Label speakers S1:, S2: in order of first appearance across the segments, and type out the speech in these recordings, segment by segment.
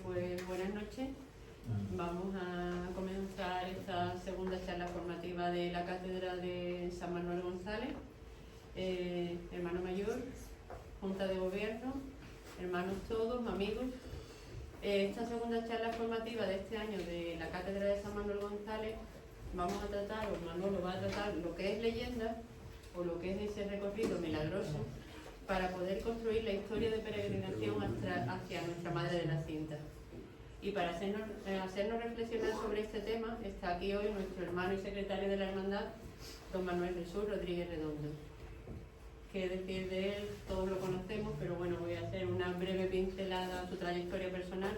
S1: pues buenas noches. Vamos a comenzar esta segunda charla formativa de la Cátedra de San Manuel González. Hermano mayor, Junta de Gobierno, hermanos todos, amigos. Esta segunda charla formativa de este año de la Cátedra de San Manuel González vamos a tratar, o Manolo va a tratar, lo que es leyenda o lo que es ese recorrido milagroso para poder construir la historia de peregrinación hacia nuestra Madre de la Cinta. Y para hacernos reflexionar sobre este tema está aquí hoy nuestro hermano y secretario de la Hermandad, don Manuel Jesús Rodríguez Redondo. Qué decir de él, todos lo conocemos, pero bueno, voy a hacer una breve pincelada a su trayectoria personal.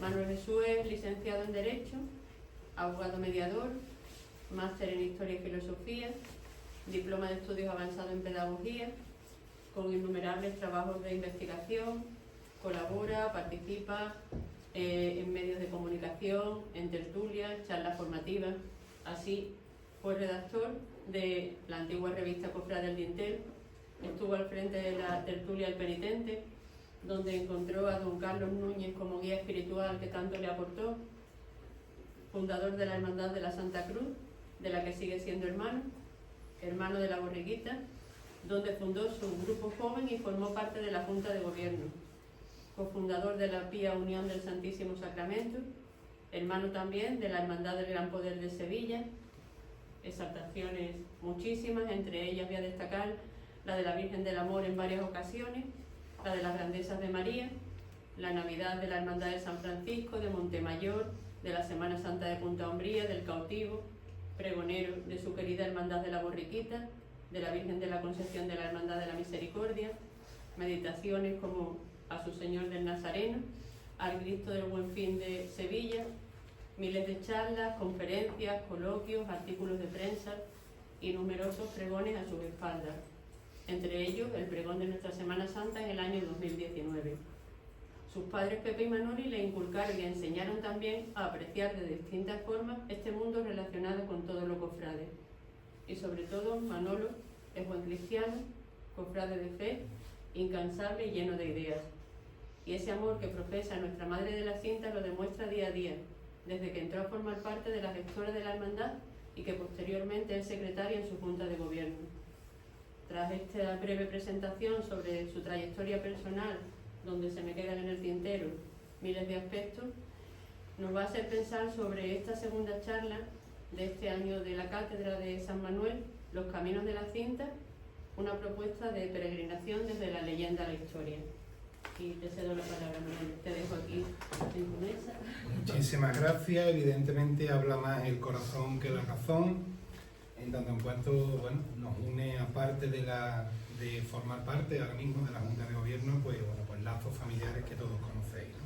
S1: Manuel Jesús es licenciado en Derecho, abogado mediador, máster en Historia y Filosofía, diploma de estudios avanzados en Pedagogía, con innumerables trabajos de investigación, colabora, participa en medios de comunicación, en tertulias, charlas formativas. Así fue redactor de la antigua revista Cofrade del Dintel, estuvo al frente de la tertulia El Penitente, donde encontró a don Carlos Núñez como guía espiritual que tanto le aportó, fundador de la Hermandad de la Santa Cruz, de la que sigue siendo hermano de la Borriquita, donde fundó su grupo joven y formó parte de la Junta de Gobierno, cofundador de la Pía Unión del Santísimo Sacramento, hermano también de la Hermandad del Gran Poder de Sevilla. Exaltaciones muchísimas, entre ellas voy a destacar la de la Virgen del Amor en varias ocasiones, la de las Grandezas de María, la Navidad de la Hermandad de San Francisco, de Montemayor, de la Semana Santa de Punta Umbría, del Cautivo, pregonero de su querida Hermandad de la Borriquita, de la Virgen de la Concepción de la Hermandad de la Misericordia, meditaciones como a su Señor del Nazareno, al Cristo del Buen Fin de Sevilla, miles de charlas, conferencias, coloquios, artículos de prensa y numerosos pregones a sus espaldas, entre ellos el pregón de nuestra Semana Santa en el año 2019. Sus padres Pepe y Manoli le inculcaron y le enseñaron también a apreciar de distintas formas este mundo relacionado con todo lo cofrade. Y sobre todo, Manolo es buen cristiano, cofrade de fe, incansable y lleno de ideas. Y ese amor que profesa nuestra Madre de la Cinta lo demuestra día a día, desde que entró a formar parte de la gestora de la Hermandad y que posteriormente es secretaria en su Junta de Gobierno. Tras esta breve presentación sobre su trayectoria personal, donde se me quedan en el tintero miles de aspectos, nos va a hacer pensar sobre esta segunda charla de este año de la Cátedra de San Manuel, Los Caminos de la Cinta, una propuesta de peregrinación desde la leyenda a la historia. Y te cedo la palabra, Manuel. Te dejo aquí en tu mesa.
S2: Muchísimas gracias. Evidentemente habla más el corazón que la razón, en tanto en cuanto nos une, aparte de formar parte ahora mismo de la Junta de Gobierno, pues lazos familiares que todos conocéis, ¿no?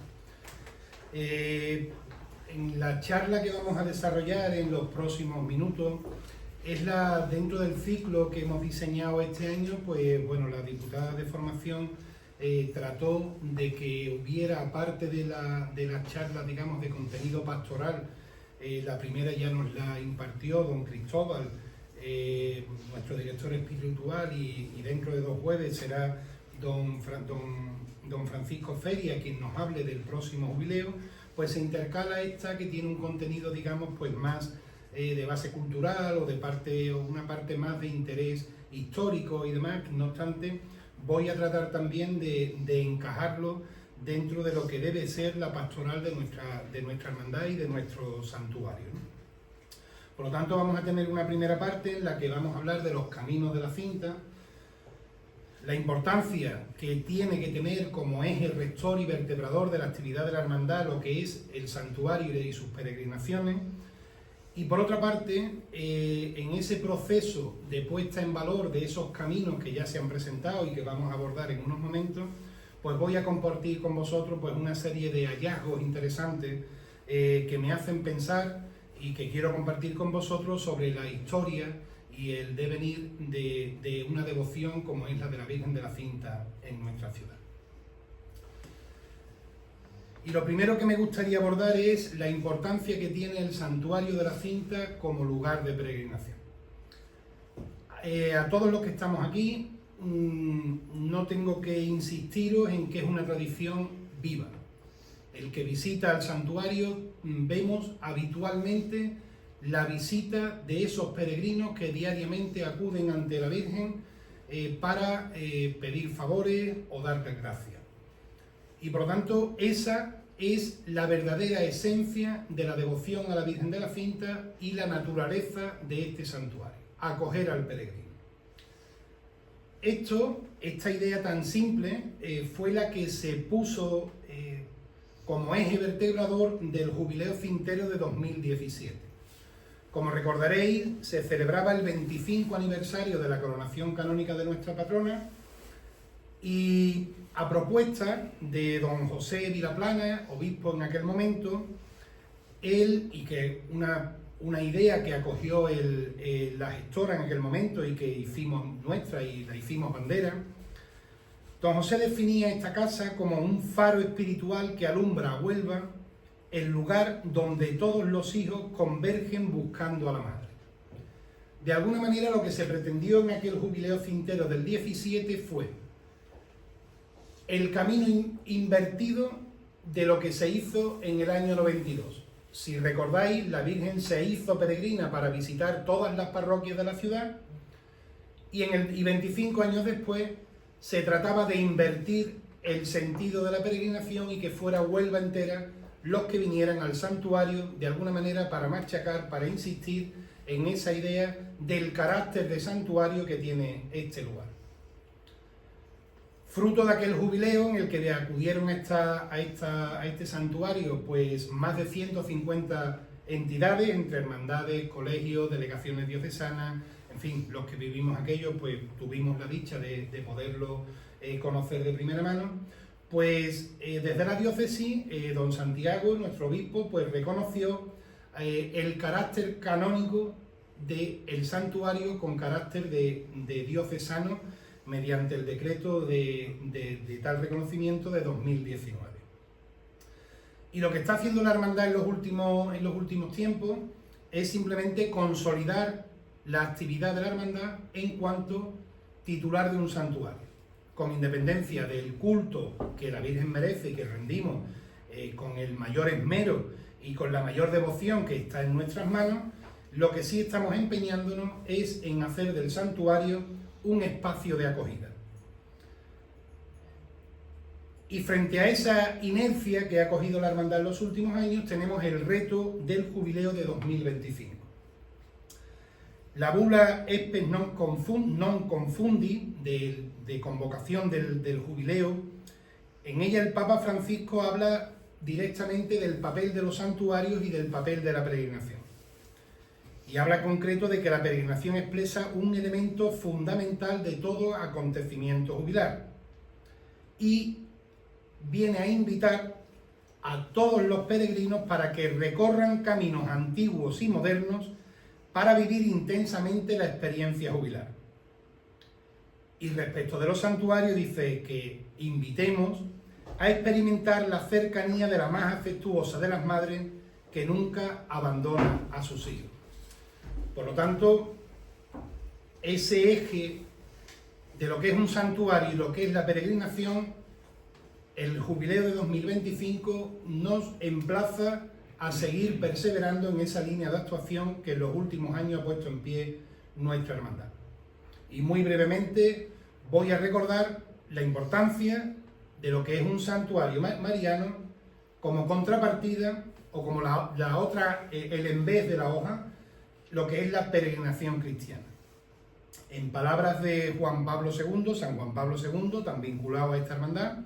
S2: En la charla que vamos a desarrollar en los próximos minutos es dentro del ciclo que hemos diseñado este año. La diputada de formación trató de que hubiera, aparte de las charlas, digamos, de contenido pastoral, la primera ya nos la impartió don Cristóbal, nuestro director espiritual, y dentro de 2 jueves será don Francisco Feria quien nos hable del próximo jubileo. Pues se intercala esta, que tiene un contenido, digamos, pues más de base cultural o una parte más de interés histórico y demás. No obstante, voy a tratar también de encajarlo dentro de lo que debe ser la pastoral de nuestra hermandad y de nuestro santuario, ¿no? Por lo tanto, vamos a tener una primera parte en la que vamos a hablar de los caminos de la cinta, la importancia que tiene que tener como eje rector y vertebrador de la actividad de la hermandad lo que es el santuario y sus peregrinaciones. Y por otra parte, en ese proceso de puesta en valor de esos caminos que ya se han presentado y que vamos a abordar en unos momentos, pues voy a compartir con vosotros una serie de hallazgos interesantes que me hacen pensar y que quiero compartir con vosotros sobre la historia y el devenir de una devoción como es la de la Virgen de la Cinta en nuestra ciudad. Y lo primero que me gustaría abordar es la importancia que tiene el Santuario de la Cinta como lugar de peregrinación. A todos los que estamos aquí, no tengo que insistiros en que es una tradición viva. El que visita el santuario, vemos habitualmente la visita de esos peregrinos que diariamente acuden ante la Virgen para pedir favores o darle gracias. Y por lo tanto, esa es la verdadera esencia de la devoción a la Virgen de la Cinta y la naturaleza de este santuario, acoger al peregrino. Esta idea tan simple fue la que se puso como eje vertebrador del Jubileo Cintero de 2017. Como recordaréis, se celebraba el 25 aniversario de la coronación canónica de nuestra patrona y a propuesta de don José Vilaplana, obispo en aquel momento, él, y que una idea que acogió la gestora en aquel momento y que hicimos nuestra y la hicimos bandera, don José definía esta casa como un faro espiritual que alumbra a Huelva, el lugar donde todos los hijos convergen buscando a la madre. De alguna manera lo que se pretendió en aquel jubileo cintero del 17 fue el camino invertido de lo que se hizo en el año 92. Si recordáis, la Virgen se hizo peregrina para visitar todas las parroquias de la ciudad y 25 años después se trataba de invertir el sentido de la peregrinación y que fuera Huelva entera los que vinieran al santuario de alguna manera para machacar, para insistir en esa idea del carácter de santuario que tiene este lugar. Fruto de aquel jubileo en el que acudieron a este santuario pues más de 150 entidades, entre hermandades, colegios, delegaciones diocesanas, en fin, los que vivimos aquello pues tuvimos la dicha de poderlo conocer de primera mano. Pues desde la diócesis, don Santiago, nuestro obispo, pues reconoció el carácter canónico del santuario con carácter de diocesano mediante el decreto de tal reconocimiento de 2019. Y lo que está haciendo la hermandad en los últimos tiempos es simplemente consolidar la actividad de la hermandad en cuanto titular de un santuario, con independencia del culto que la Virgen merece y que rendimos con el mayor esmero y con la mayor devoción que está en nuestras manos. Lo que sí estamos empeñándonos es en hacer del santuario un espacio de acogida. Y frente a esa inercia que ha cogido la hermandad en los últimos años, tenemos el reto del jubileo de 2025. La bula Espes non confundi de convocación del jubileo, en ella el Papa Francisco habla directamente del papel de los santuarios y del papel de la peregrinación. Y habla en concreto de que la peregrinación expresa un elemento fundamental de todo acontecimiento jubilar. Y viene a invitar a todos los peregrinos para que recorran caminos antiguos y modernos para vivir intensamente la experiencia jubilar. Y respecto de los santuarios dice que invitemos a experimentar la cercanía de la más afectuosa de las madres que nunca abandona a sus hijos. Por lo tanto, ese eje de lo que es un santuario y lo que es la peregrinación, el jubileo de 2025 nos emplaza a seguir perseverando en esa línea de actuación que en los últimos años ha puesto en pie nuestra hermandad. Y muy brevemente voy a recordar la importancia de lo que es un santuario mariano como contrapartida o como la otra, el en vez de la hoja, lo que es la peregrinación cristiana. En palabras de Juan Pablo II, San Juan Pablo II, tan vinculado a esta hermandad,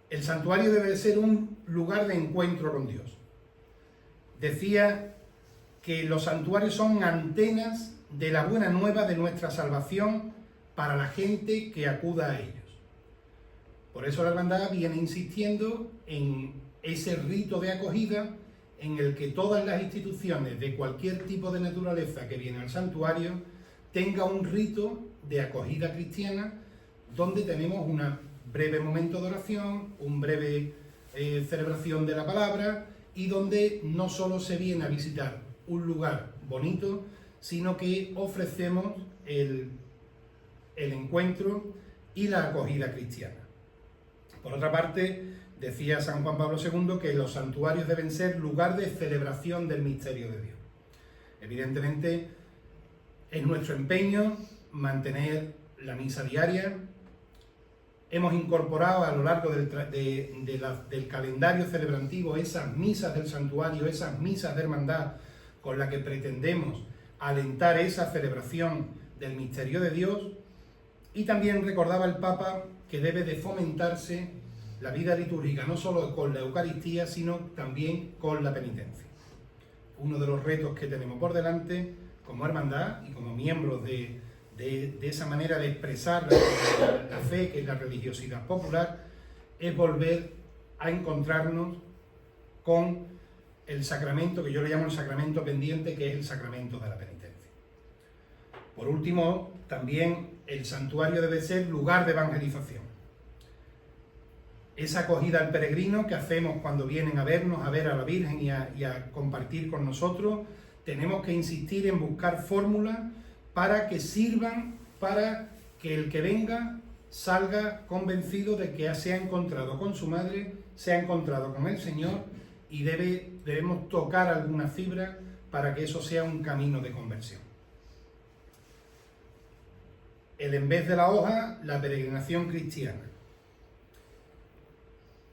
S2: el santuario debe ser un lugar de encuentro con Dios. Decía que los santuarios son antenas de la buena nueva de nuestra salvación para la gente que acuda a ellos. Por eso la hermandad viene insistiendo en ese rito de acogida en el que todas las instituciones de cualquier tipo de naturaleza que viene al santuario tenga un rito de acogida cristiana donde tenemos un breve momento de oración, un breve celebración de la palabra y donde no solo se viene a visitar un lugar bonito, sino que ofrecemos el encuentro y la acogida cristiana. Por otra parte, decía San Juan Pablo II que los santuarios deben ser lugar de celebración del misterio de Dios. Evidentemente, es nuestro empeño mantener la misa diaria. Hemos incorporado a lo largo del calendario celebrativo esas misas del santuario, esas misas de hermandad con las que pretendemos alentar esa celebración del misterio de Dios. Y también recordaba el Papa que debe de fomentarse la vida litúrgica, no solo con la Eucaristía, sino también con la penitencia. Uno de los retos que tenemos por delante como hermandad y como miembros de esa manera de expresar la fe, que es la religiosidad popular, es volver a encontrarnos con el sacramento, que yo le llamo el sacramento pendiente, que es el sacramento de la penitencia. Por último, también el santuario debe ser lugar de evangelización. Esa acogida al peregrino que hacemos cuando vienen a vernos, a ver a la Virgen y a compartir con nosotros, tenemos que insistir en buscar fórmulas para que sirvan para que el que venga salga convencido de que se ha encontrado con su madre, se ha encontrado con el Señor y debemos tocar alguna fibra para que eso sea un camino de conversión. El en vez de la hoja, la peregrinación cristiana.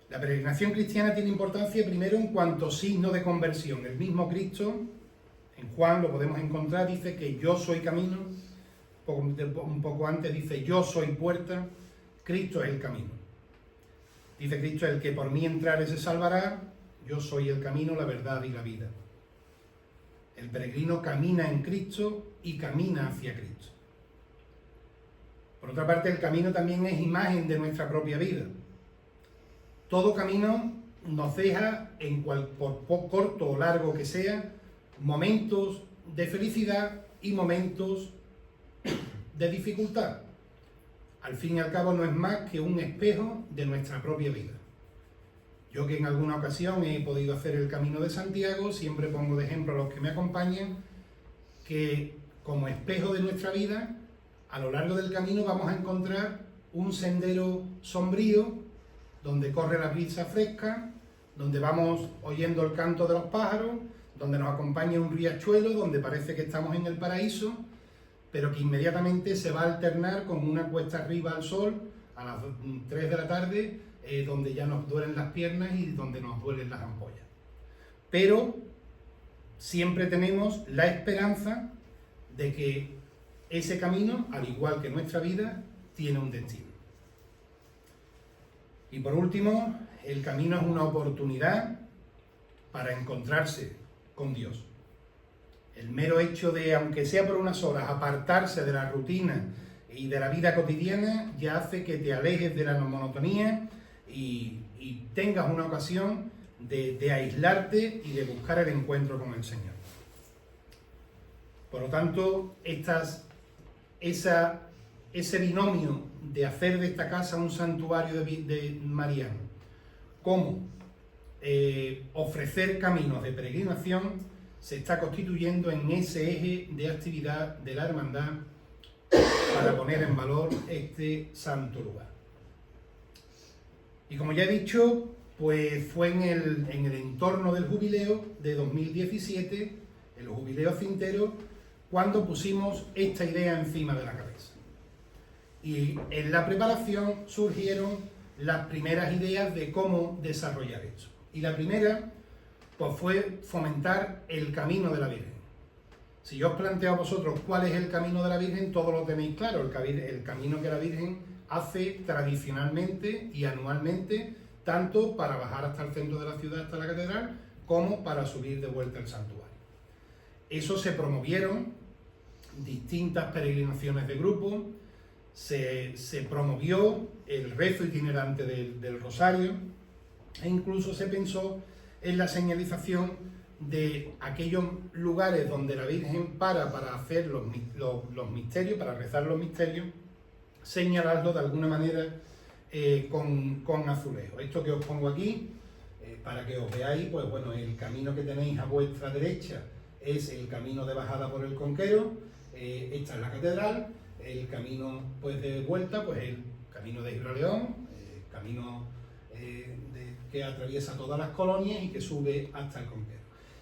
S2: La peregrinación cristiana tiene importancia primero en cuanto signo de conversión. El mismo Cristo, en Juan lo podemos encontrar, dice que yo soy camino, un poco antes dice yo soy puerta, Cristo es el camino. Dice Cristo, el que por mí entrare se salvará, yo soy el camino, la verdad y la vida. El peregrino camina en Cristo y camina hacia Cristo. Por otra parte, el camino también es imagen de nuestra propia vida. Todo camino nos deja, por corto o largo que sea, momentos de felicidad y momentos de dificultad. Al fin y al cabo no es más que un espejo de nuestra propia vida. Yo, que en alguna ocasión he podido hacer el Camino de Santiago, siempre pongo de ejemplo a los que me acompañan que como espejo de nuestra vida, a lo largo del camino vamos a encontrar un sendero sombrío donde corre la brisa fresca, donde vamos oyendo el canto de los pájaros, donde nos acompaña un riachuelo, donde parece que estamos en el paraíso, pero que inmediatamente se va a alternar con una cuesta arriba al sol a las 3 de la tarde, donde ya nos duelen las piernas y donde nos duelen las ampollas. Pero siempre tenemos la esperanza de que ese camino, al igual que nuestra vida, tiene un destino. Y por último, el camino es una oportunidad para encontrarse con Dios. El mero hecho de, aunque sea por unas horas, apartarse de la rutina y de la vida cotidiana, ya hace que te alejes de la monotonía y tengas una ocasión de aislarte y de buscar el encuentro con el Señor. Por lo tanto, ese binomio de hacer de esta casa un santuario de mariano, como ofrecer caminos de peregrinación, se está constituyendo en ese eje de actividad de la hermandad para poner en valor este santo lugar. Y como ya he dicho, pues fue en el entorno del jubileo de 2017, el jubileo cintero, cuando pusimos esta idea encima de la cabeza. Y en la preparación surgieron las primeras ideas de cómo desarrollar esto. Y la primera, pues fue fomentar el camino de la Virgen. Si yo os planteo a vosotros cuál es el camino de la Virgen, todos lo tenéis claro, el camino que la Virgen hace tradicionalmente y anualmente, tanto para bajar hasta el centro de la ciudad, hasta la catedral, como para subir de vuelta al santuario. Eso se promovieron distintas peregrinaciones de grupo, se promovió el rezo itinerante del Rosario e incluso se pensó en la señalización de aquellos lugares donde la Virgen para hacer los misterios, para rezar los misterios, señalarlo de alguna manera con azulejo. Esto que os pongo aquí, para que os veáis, pues bueno, el camino que tenéis a vuestra derecha es el camino de bajada por el Conquero, esta es la catedral, el camino pues de vuelta, pues el camino de Gibraleón, el camino que atraviesa todas las colonias y que sube hasta el Conquero.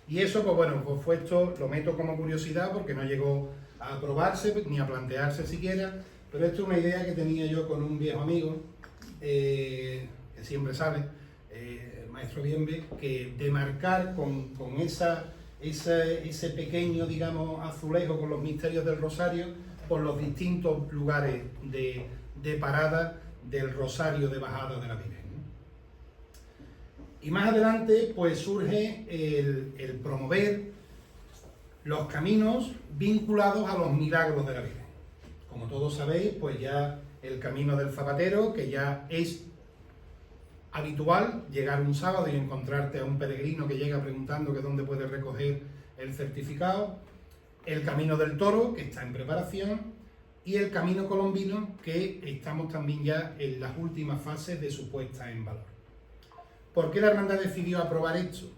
S2: Y eso, pues bueno, pues fue esto, lo meto como curiosidad porque no llegó a aprobarse ni a plantearse siquiera, pero esto es una idea que tenía yo con un viejo amigo, que siempre sabe, el maestro Bienve, que demarcar con ese pequeño, digamos, azulejo con los misterios del Rosario, por los distintos lugares de parada del Rosario de bajada de la Virgen. Y más adelante, pues surge el promover los caminos vinculados a los milagros de la Virgen. Como todos sabéis, pues ya el camino del Zapatero, que ya es habitual llegar un sábado y encontrarte a un peregrino que llega preguntando que dónde puede recoger el certificado, el camino del Toro, que está en preparación, y el camino colombino, que estamos también ya en las últimas fases de su puesta en valor. ¿Por qué la hermandad decidió aprobar esto?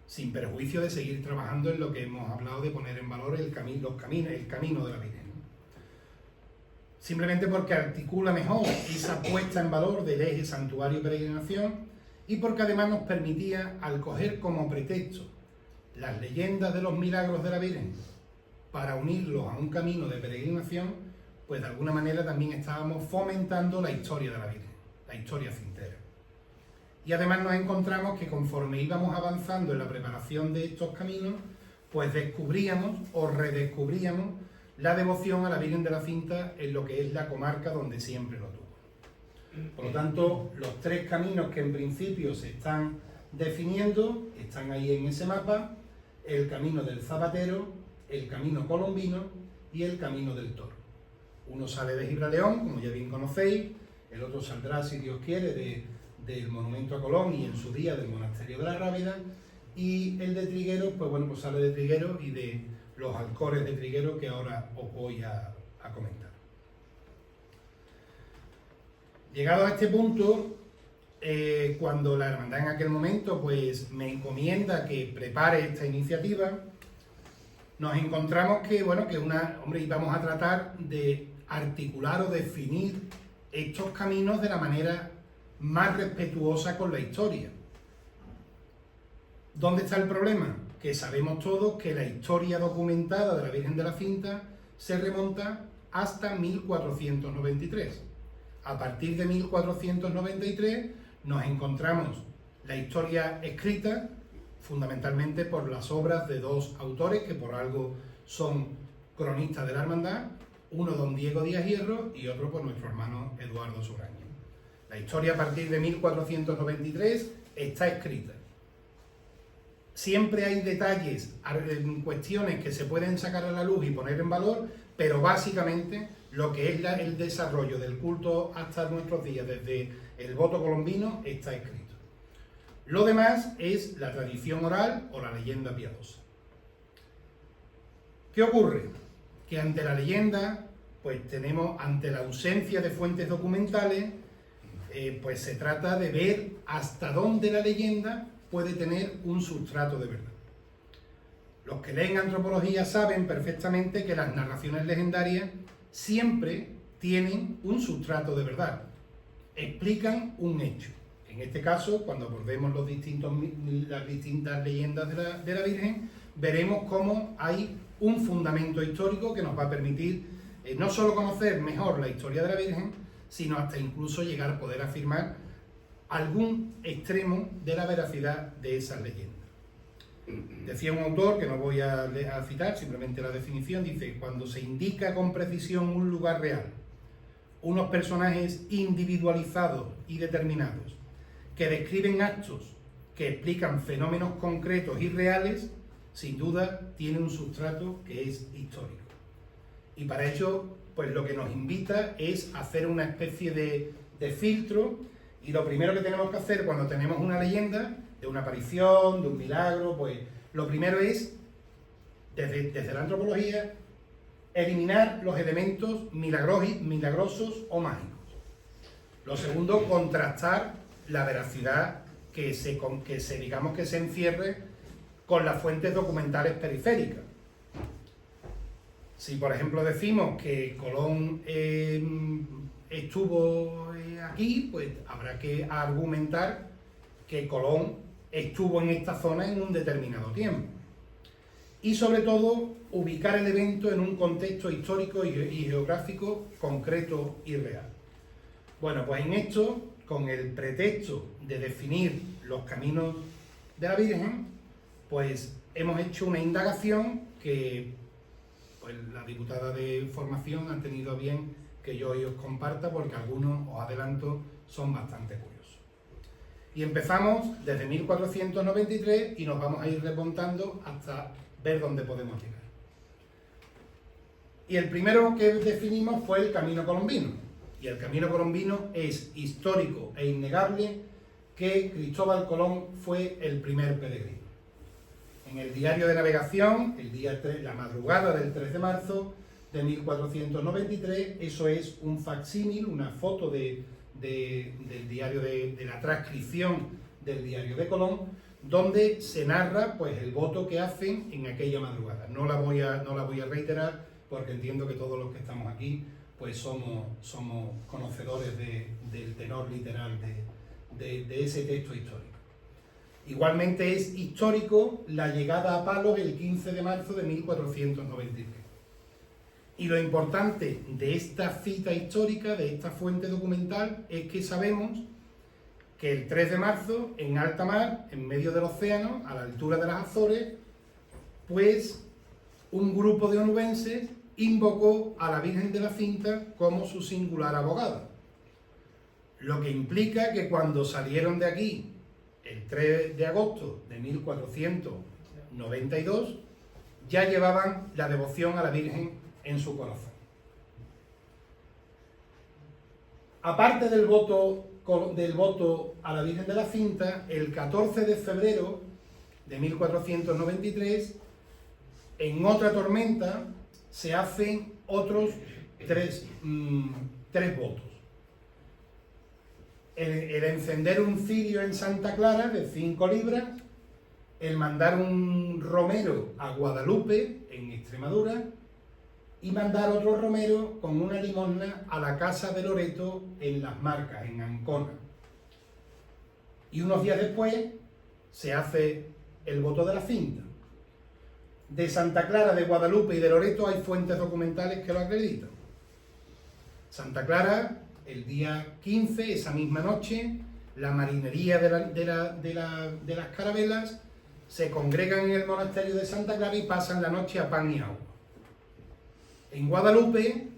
S2: Sin perjuicio de seguir trabajando en lo que hemos hablado de poner en valor el camino de la Virgen. Simplemente porque articula mejor esa puesta en valor del eje santuario-peregrinación y porque además nos permitía, al coger como pretexto las leyendas de los milagros de la Virgen para unirlos a un camino de peregrinación, pues de alguna manera también estábamos fomentando la historia de la Virgen, la historia cintera. Y además nos encontramos que conforme íbamos avanzando en la preparación de estos caminos, pues descubríamos o redescubríamos la devoción a la Virgen de la Cinta en lo que es la comarca donde siempre lo tuvo. Por lo tanto, los tres caminos que en principio se están definiendo, están ahí en ese mapa: el camino del Zapatero, el camino colombino y el camino del Toro. Uno sale de Gibraleón, como ya bien conocéis, el otro saldrá, si Dios quiere, del monumento a Colón y en su día del monasterio de la Rábida, y el de Trigueros, pues bueno, pues sale de Trigueros y de los alcores de Trigueros que ahora os voy a comentar. Llegado a este punto, cuando la hermandad en aquel momento pues me encomienda que prepare esta iniciativa, nos encontramos que, bueno, íbamos a tratar de articular o definir estos caminos de la manera más respetuosa con la historia. ¿Dónde está el problema? Que sabemos todos que la historia documentada de la Virgen de la Cinta se remonta hasta 1493. A partir de 1493 nos encontramos la historia escrita fundamentalmente por las obras de dos autores que por algo son cronistas de la hermandad, uno don Diego Díaz Hierro y otro por nuestro hermano Eduardo Suraña. La historia a partir de 1493 está escrita. Siempre hay detalles, cuestiones que se pueden sacar a la luz y poner en valor, pero básicamente lo que es el desarrollo del culto hasta nuestros días, desde el voto colombino, está escrito. Lo demás es la tradición oral o la leyenda piadosa. ¿Qué ocurre? Que ante la leyenda, pues tenemos, ante la ausencia de fuentes documentales, pues se trata de ver hasta dónde la leyenda puede tener un sustrato de verdad. Los que leen antropología saben perfectamente que las narraciones legendarias siempre tienen un sustrato de verdad, explican un hecho. En este caso, cuando abordemos las distintas leyendas de la Virgen, veremos cómo hay un fundamento histórico que nos va a permitir no solo conocer mejor la historia de la Virgen, sino hasta incluso llegar a poder afirmar algún extremo de la veracidad de esas leyendas. Decía un autor, que no voy a citar, simplemente la definición, dice: cuando se indica con precisión un lugar real, unos personajes individualizados y determinados, que describen actos que explican fenómenos concretos y reales, sin duda tiene un sustrato que es histórico. Y para ello, pues lo que nos invita es hacer una especie de filtro. Y lo primero que tenemos que hacer cuando tenemos una leyenda, de una aparición, de un milagro, pues lo primero es, desde la antropología, eliminar los elementos milagrosos o mágicos. Lo segundo, contrastar la veracidad que se encierre con las fuentes documentales periféricas. Si, por ejemplo, decimos que Colón estuvo aquí, pues habrá que argumentar que Colón estuvo en esta zona en un determinado tiempo. Y sobre todo, ubicar el evento en un contexto histórico y geográfico concreto y real. Bueno, pues en esto, con el pretexto de definir los caminos de la Virgen, pues hemos hecho una indagación que pues, la diputada de Formación ha tenido a bien que yo hoy os comparta, porque algunos, os adelanto, son bastante curiosos. Y empezamos desde 1493 y nos vamos a ir remontando hasta ver dónde podemos llegar. Y el primero que definimos fue el Camino Colombino. Y el Camino Colombino es histórico e innegable que Cristóbal Colón fue el primer peregrino. En el diario de navegación, la madrugada del 3 de marzo de 1493, eso es un facsímil, una foto del diario de la transcripción del diario de Colón, donde se narra pues el voto que hacen en aquella madrugada. No la voy a reiterar porque entiendo que todos los que estamos aquí pues somos conocedores del tenor literal de ese texto histórico. Igualmente es histórico la llegada a Palos el 15 de marzo de 1493. Y lo importante de esta cita histórica, de esta fuente documental, es que sabemos que el 3 de marzo, en alta mar, en medio del océano, a la altura de las Azores, pues un grupo de onubenses invocó a la Virgen de la Cinta como su singular abogada. Lo que implica que cuando salieron de aquí, el 3 de agosto de 1492, ya llevaban la devoción a la Virgen en su corazón. Aparte del voto a la Virgen de la Cinta, el 14 de febrero de 1493, en otra tormenta, se hacen otros tres votos. El encender un cirio en Santa Clara de 5 libras, el mandar un romero a Guadalupe, en Extremadura, y mandar otro romero con una limosna a la casa de Loreto en Las Marcas, en Ancona. Y unos días después se hace el voto de la Cinta. De Santa Clara, de Guadalupe y de Loreto hay fuentes documentales que lo acreditan. Santa Clara, el día 15, esa misma noche, la marinería de las carabelas se congregan en el monasterio de Santa Clara y pasan la noche a pan y agua. En Guadalupe,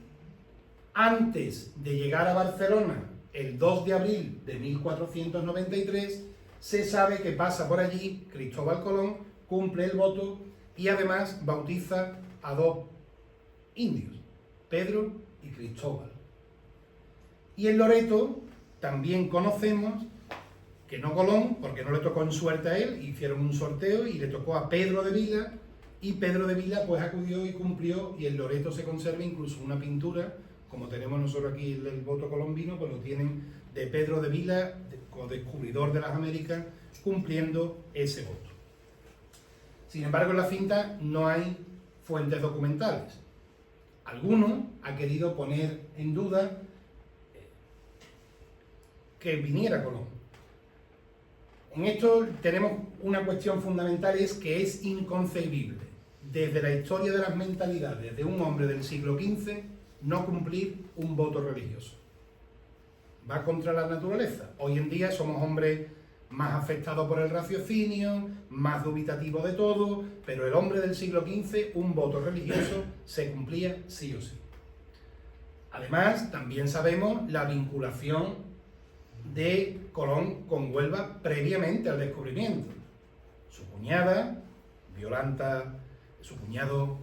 S2: antes de llegar a Barcelona, el 2 de abril de 1493, se sabe que pasa por allí Cristóbal Colón, cumple el voto y además bautiza a 2 indios, Pedro y Cristóbal. Y en Loreto también conocemos que no Colón, porque no le tocó en suerte a él, hicieron un sorteo y le tocó a Pedro de Vila, y Pedro de Vila pues acudió y cumplió, y en Loreto se conserva incluso una pintura, como tenemos nosotros aquí el voto colombino, pues lo tienen de Pedro de Vila, descubridor de las Américas, cumpliendo ese voto. Sin embargo, en la Cinta no hay fuentes documentales. Alguno ha querido poner en duda que viniera Colón. En esto tenemos una cuestión fundamental, es que es inconcebible desde la historia de las mentalidades de un hombre del siglo XV no cumplir un voto religioso. Va contra la naturaleza. Hoy en día somos hombres más afectados por el raciocinio, más dubitativos de todo, pero el hombre del siglo XV, un voto religioso se cumplía sí o sí. Además, también sabemos la vinculación de Colón con Huelva previamente al descubrimiento. Su cuñada, Violanta, su cuñado,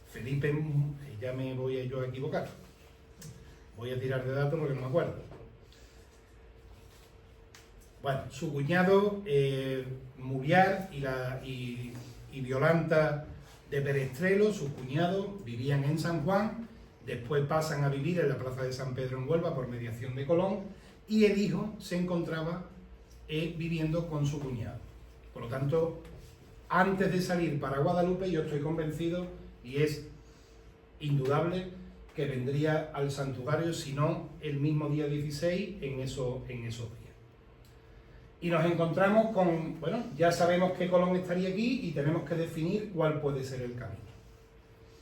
S2: Felipe, ya me voy yo a equivocar. Voy a tirar de datos porque no me acuerdo. Bueno, su cuñado, Muriar y Violanta de Perestrelo, sus cuñados, vivían en San Juan, después pasan a vivir en la plaza de San Pedro en Huelva por mediación de Colón, y el hijo se encontraba viviendo con su cuñado. Por lo tanto, antes de salir para Guadalupe, yo estoy convencido, y es indudable, que vendría al santuario, si no el mismo día 16 en esos días. Y nos encontramos con, bueno, ya sabemos que Colón estaría aquí y tenemos que definir cuál puede ser el camino.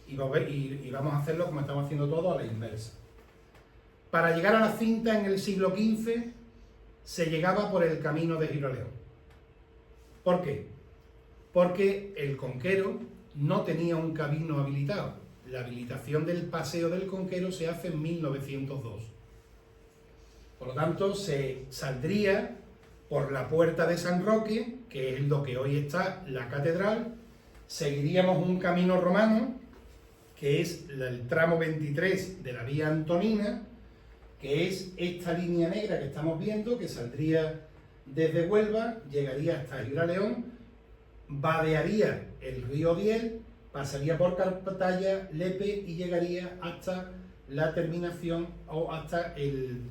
S2: Y vamos a hacerlo como estamos haciendo todo a la inversa. Para llegar a la cinta en el siglo XV se llegaba por el camino de Gibraleón. ¿Por qué? Porque el conquero no tenía un camino habilitado. La habilitación del paseo del conquero se hace en 1902. Por lo tanto, se saldría por la puerta de San Roque, que es lo que hoy está la catedral, seguiríamos un camino romano, que es el tramo 23 de la vía Antonina, que es esta línea negra que estamos viendo, que saldría desde Huelva, llegaría hasta Gibraleón, vadearía el río Diel, pasaría por Cartaya, Lepe y llegaría hasta la terminación o hasta el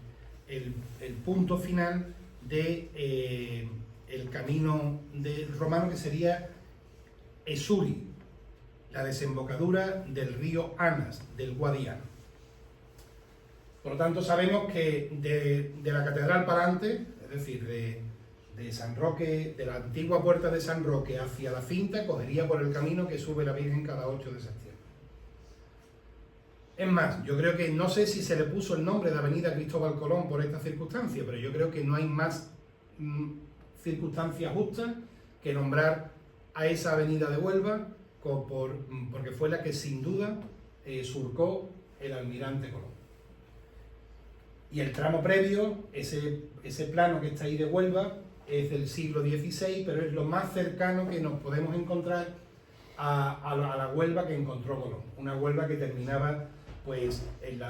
S2: punto final de el camino romano, que sería Esuri, la desembocadura del río Anas, del Guadiana. Por lo tanto, sabemos que de la catedral para adelante, es decir, de San Roque, de la antigua puerta de San Roque hacia la cinta, cogería por el camino que sube la Virgen cada 8 de septiembre. Es más, yo creo que, no sé si se le puso el nombre de Avenida Cristóbal Colón por esta circunstancia, pero yo creo que no hay más circunstancia justa que nombrar a esa avenida de Huelva porque fue la que sin duda surcó el almirante Colón. Y el tramo previo, ese plano que está ahí de Huelva, es del siglo XVI, pero es lo más cercano que nos podemos encontrar a la Huelva que encontró Colón. Una Huelva que terminaba pues en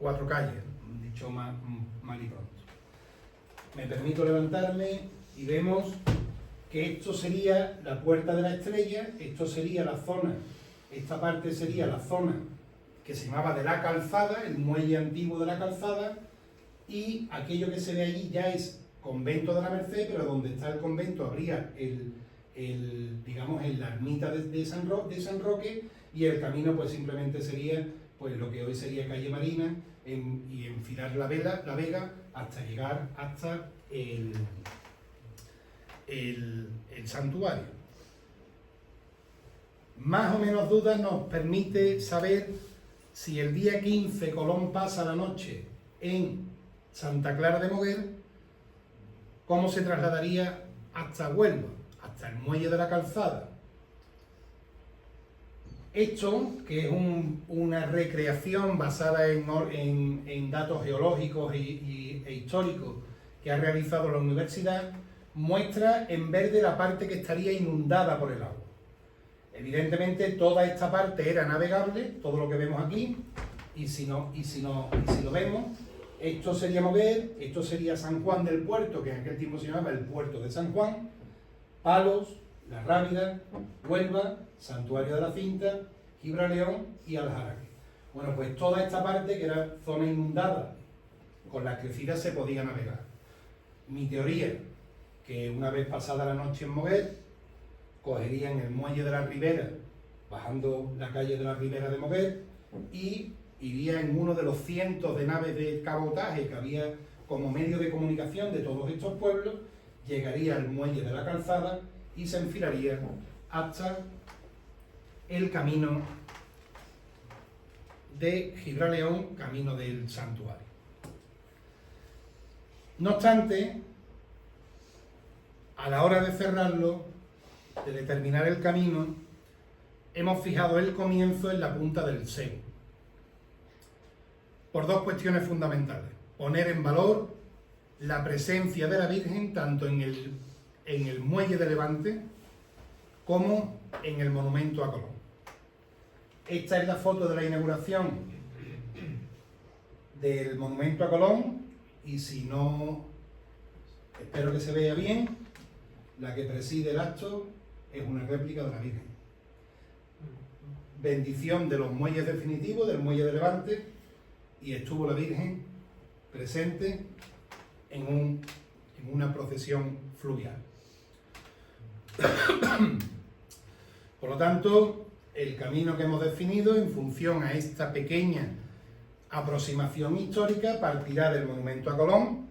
S2: 4 calles, dicho mal y pronto. Me permito levantarme y vemos que esto sería la Puerta de la Estrella, esto sería la zona, esta parte sería la zona que se llamaba de la Calzada, el muelle antiguo de la Calzada, y aquello que se ve allí ya es Convento de la Merced, pero donde está el convento habría digamos, la ermita de San Roque, y el camino pues simplemente sería pues lo que hoy sería calle Marina, y enfilar la Vega hasta llegar hasta el santuario. Más o menos dudas nos permite saber si el día 15 Colón pasa la noche en Santa Clara de Moguer, ¿cómo se trasladaría hasta Huelva, hasta el muelle de la Calzada? Esto, que es una recreación basada en datos geológicos e históricos que ha realizado la universidad, muestra en verde la parte que estaría inundada por el agua. Evidentemente toda esta parte era navegable, todo lo que vemos aquí, y si lo vemos, esto sería Moguer, esto sería San Juan del Puerto, que en aquel tiempo se llamaba el Puerto de San Juan, Palos, La Rábida, Huelva, Santuario de la Cinta, Gibraleón y Aljaraque. Bueno, pues toda esta parte, que era zona inundada, con las crecidas se podía navegar. Mi teoría, que una vez pasada la noche en Moguer, cogerían el muelle de la Ribera, bajando la calle de la Ribera de Moguer, y iría en uno de los cientos de naves de cabotaje que había como medio de comunicación de todos estos pueblos, llegaría al muelle de la Calzada y se enfilaría hasta el camino de Gibraleón, camino del santuario. No obstante, a la hora de cerrarlo, de determinar el camino, hemos fijado el comienzo en la punta del Sego, por dos cuestiones fundamentales: poner en valor la presencia de la Virgen tanto en el muelle de Levante como en el monumento a Colón. Esta es la foto de la inauguración del monumento a Colón, y si no, espero que se vea bien, la que preside el acto es una réplica de la Virgen. Bendición de los muelles definitivos, del muelle de Levante, y estuvo la Virgen presente en una procesión fluvial. Por lo tanto, el camino que hemos definido en función a esta pequeña aproximación histórica partirá del monumento a Colón,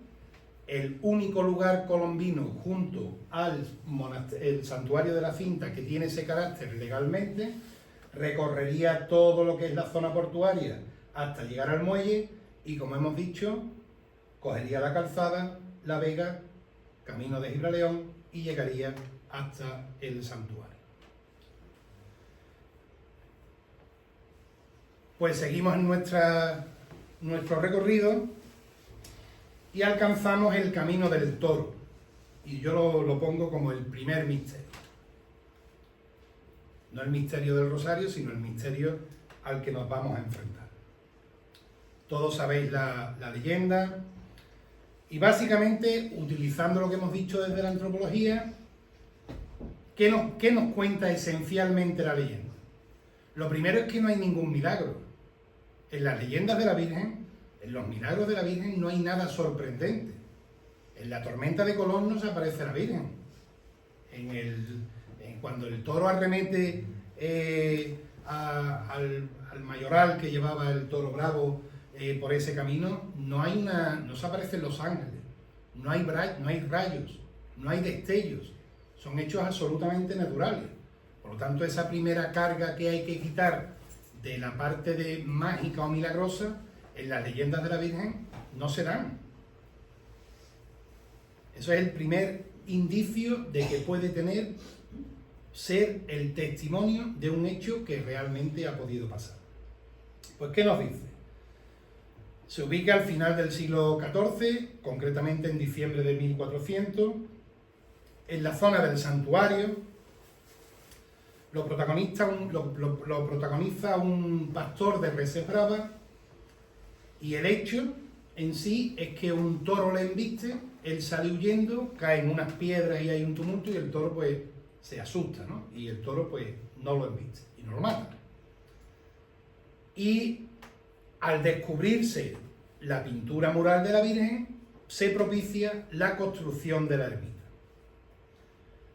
S2: el único lugar colombino junto al el santuario de la Cinta que tiene ese carácter legalmente, recorrería todo lo que es la zona portuaria hasta llegar al muelle y, como hemos dicho, cogería la calzada, La Vega, camino de Gibraleón y llegaría hasta el santuario. Pues seguimos en nuestro recorrido y alcanzamos el camino del Toro. Y yo lo pongo como el primer misterio. No el misterio del Rosario, sino el misterio al que nos vamos a enfrentar. Todos sabéis la leyenda. Y básicamente, utilizando lo que hemos dicho desde la antropología, ¿qué nos cuenta esencialmente la leyenda? Lo primero es que no hay ningún milagro. En las leyendas de la Virgen, en los milagros de la Virgen, no hay nada sorprendente. En la tormenta de Colón no se aparece la Virgen. Cuando el toro arremete al mayoral que llevaba el toro bravo por ese camino, no se aparecen los ángeles, no hay rayos, no hay destellos. Son hechos absolutamente naturales. Por lo tanto, esa primera carga que hay que quitar de la parte de mágica o milagrosa, en las leyendas de la Virgen no se dan. Eso es el primer indicio de que puede ser el testimonio de un hecho que realmente ha podido pasar. Pues, ¿qué nos dice? Se ubica al final del siglo XIV, concretamente en diciembre de 1400, en la zona del santuario. Lo protagoniza un pastor de reses bravas y el hecho en sí es que un toro le embiste, él sale huyendo, cae en unas piedras y hay un tumulto y el toro pues se asusta, ¿no? Y el toro pues no lo embiste y no lo mata. Y al descubrirse la pintura mural de la Virgen, se propicia la construcción de la ermita.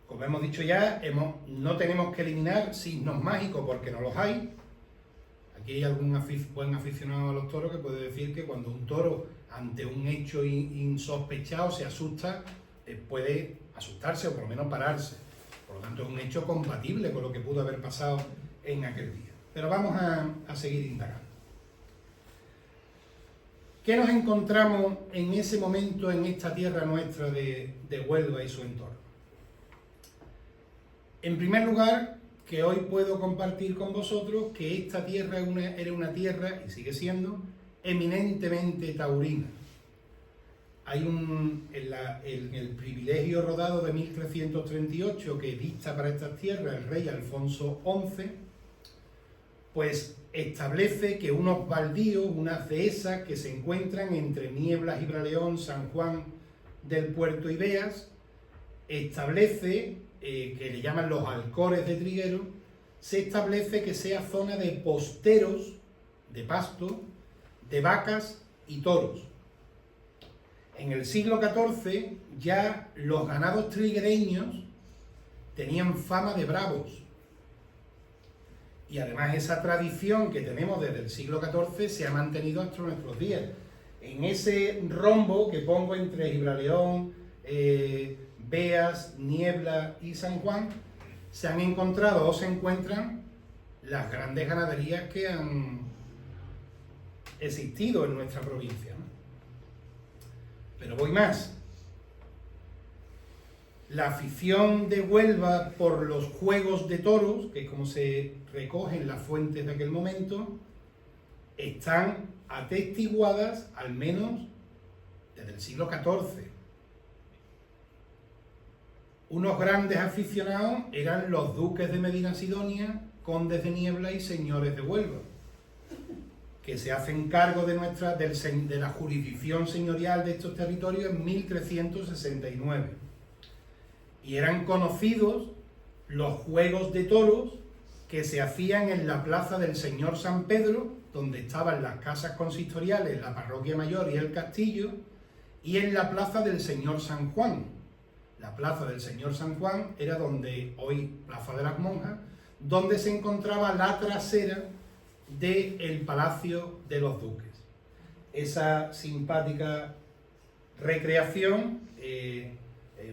S2: Como hemos dicho ya, no tenemos que eliminar signos mágicos porque no los hay. Aquí hay algún buen aficionado a los toros que puede decir que cuando un toro, ante un hecho insospechado, se asusta, puede asustarse o por lo menos pararse. Por lo tanto, es un hecho compatible con lo que pudo haber pasado en aquel día. Pero vamos a seguir indagando. ¿Qué nos encontramos en ese momento en esta tierra nuestra de Huelva y su entorno? En primer lugar, que hoy puedo compartir con vosotros que esta tierra era una tierra, y sigue siendo, eminentemente taurina. Hay en el privilegio rodado de 1338 que dicta para estas tierras el rey Alfonso XI, pues establece que unos baldíos, unas dehesas que se encuentran entre Niebla, Gibraleón, San Juan del Puerto y Beas, establece, que le llaman los Alcores de Trigueros, se establece que sea zona de posteros, de pasto, de vacas y toros. En el siglo XIV ya los ganados triguereños tenían fama de bravos. Y además esa tradición que tenemos desde el siglo XIV se ha mantenido hasta nuestros días. En ese rombo que pongo entre Gibraleón, Beas, Niebla y San Juan, se han encontrado o se encuentran las grandes ganaderías que han existido en nuestra provincia, ¿no? Pero voy más. La afición de Huelva por los juegos de toros, que es como se recogen las fuentes de aquel momento, están atestiguadas al menos desde el siglo XIV. Unos grandes aficionados eran los duques de Medina-Sidonia, condes de Niebla y señores de Huelva, que se hacen cargo de la jurisdicción señorial de estos territorios en 1369. Y eran conocidos los juegos de toros que se hacían en la plaza del Señor San Pedro, donde estaban las casas consistoriales, la parroquia mayor y el castillo, y en la plaza del Señor San Juan. La plaza del Señor San Juan era donde hoy Plaza de las Monjas, donde se encontraba la trasera del Palacio de los Duques. Esa simpática recreación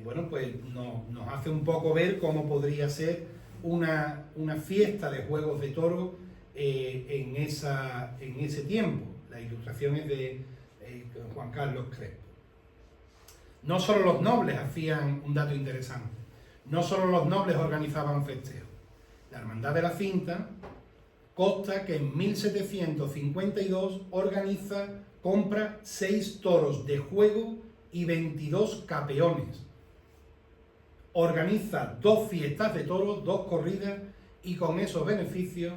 S2: bueno, pues nos hace un poco ver cómo podría ser una fiesta de juegos de toros en ese tiempo. La ilustración es de Juan Carlos Crespo. No solo los nobles hacían un dato interesante, no solo los nobles organizaban festejos. La Hermandad de la Cinta consta que en 1752 compra 6 toros de juego y 22 capeones. Organiza 2 fiestas de toros, 2 corridas, y con esos beneficios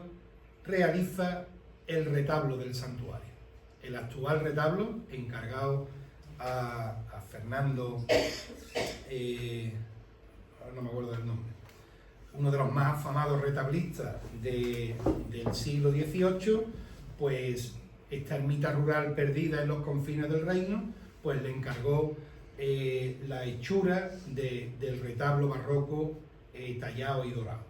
S2: realiza el retablo del santuario. El actual retablo, encargado a Fernando, ahora no me acuerdo del nombre, uno de los más afamados retablistas del siglo XVIII, pues esta ermita rural perdida en los confines del reino, pues le encargó la hechura del retablo barroco tallado y dorado.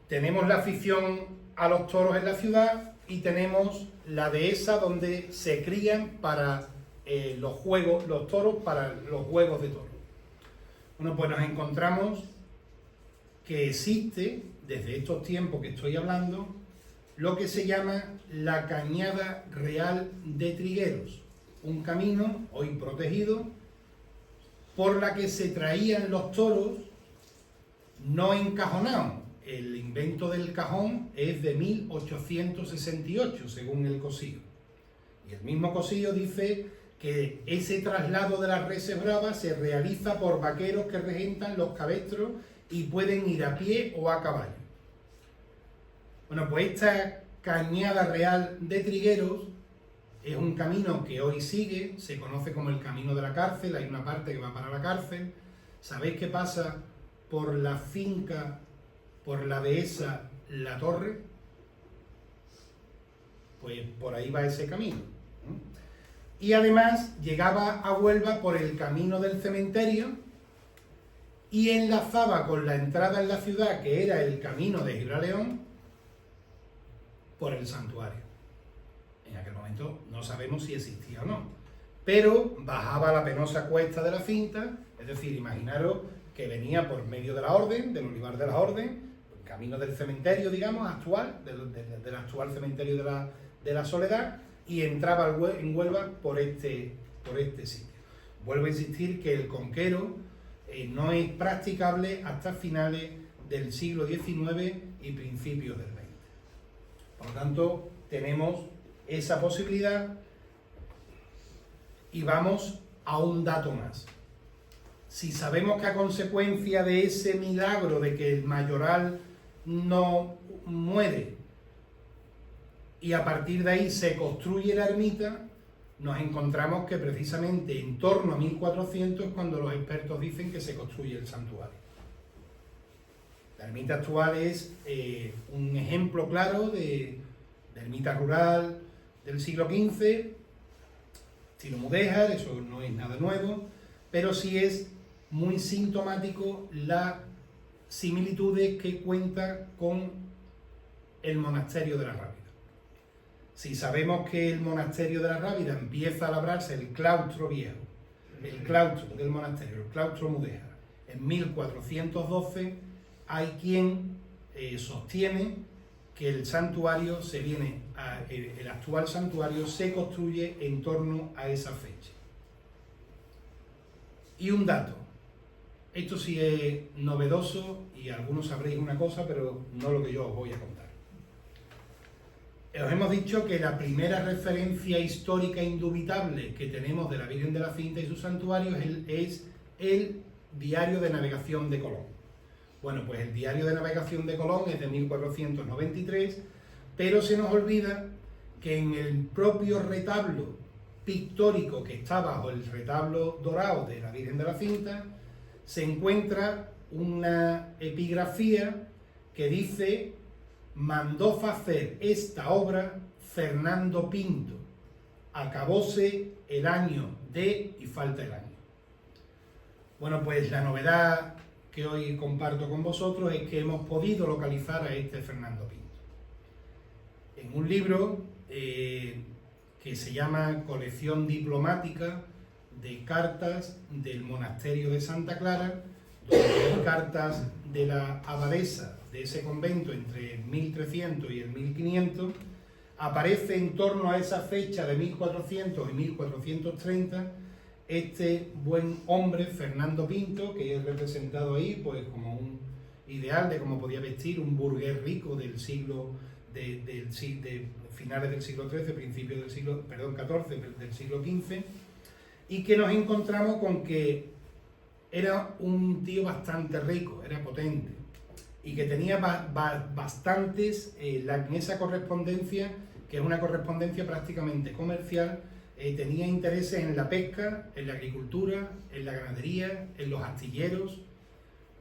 S2: Tenemos la afición a los toros en la ciudad y tenemos la dehesa donde se crían para los toros para los juegos de toros. Bueno, pues nos encontramos que existe, desde estos tiempos que estoy hablando, lo que se llama la Cañada Real de Trigueros, un camino hoy protegido por la que se traían los toros no encajonados. El invento del cajón es de 1868, según el Cosillo. Y el mismo Cosillo dice que ese traslado de las reses bravas se realiza por vaqueros que regentan los cabestros y pueden ir a pie o a caballo. Bueno, pues esta Cañada Real de Trigueros es un camino que hoy sigue, se conoce como el Camino de la Cárcel, hay una parte que va para la cárcel. ¿Sabéis qué pasa por la finca, por la dehesa La Torre? Pues por ahí va ese camino. Y además llegaba a Huelva por el camino del cementerio y enlazaba con la entrada en la ciudad, que era el camino de Gibraleón, por el santuario. En aquel momento no sabemos si existía o no, pero bajaba la penosa cuesta de la Cinta, es decir, imaginaros que venía por medio de la Orden, del Olivar de la Orden, el camino del cementerio, digamos, actual, del actual cementerio de la Soledad, y entraba en Huelva por este sitio. Vuelvo a insistir que el conquero no es practicable hasta finales del siglo XIX y principios del XX. Por lo tanto, tenemos esa posibilidad y vamos a un dato más. Si sabemos que a consecuencia de ese milagro de que el mayoral no muere y a partir de ahí se construye la ermita, nos encontramos que precisamente en torno a 1400 es cuando los expertos dicen que se construye el santuario. La ermita actual es un ejemplo claro de ermita rural del siglo XV, estilo mudéjar, eso no es nada nuevo, pero sí es muy sintomático las similitudes que cuenta con el monasterio de la Rábida. Si sabemos que el monasterio de la Rábida empieza a labrarse el claustro viejo, el claustro del monasterio, el claustro mudéjar, en 1412, hay quien sostiene que el santuario el actual santuario se construye en torno a esa fecha. Y un dato, esto sí es novedoso y algunos sabréis una cosa, pero no lo que yo os voy a contar. Os hemos dicho que la primera referencia histórica indubitable que tenemos de la Virgen de la Cinta y su santuario es el Diario de Navegación de Colón. Bueno, pues el Diario de Navegación de Colón es de 1493, pero se nos olvida que en el propio retablo pictórico que está bajo el retablo dorado de la Virgen de la Cinta se encuentra una epigrafía que dice: mandó facer esta obra Fernando Pinto, acabóse el año de... y falta el año. Bueno, pues la novedad que hoy comparto con vosotros es que hemos podido localizar a este Fernando Pinto. En un libro que se llama Colección Diplomática de Cartas del Monasterio de Santa Clara, donde hay cartas de la abadesa de ese convento entre el 1300 y el 1500, aparece en torno a esa fecha de 1400 y 1430 este buen hombre, Fernando Pinto, que es representado ahí pues como un ideal de cómo podía vestir un burgués rico del siglo de finales del siglo XIII, principios del siglo, XIV, del siglo XV, y que nos encontramos con que era un tío bastante rico, era potente, y que tenía bastantes, en esa correspondencia, que es una correspondencia prácticamente comercial, tenía intereses en la pesca, en la agricultura, en la ganadería, en los astilleros.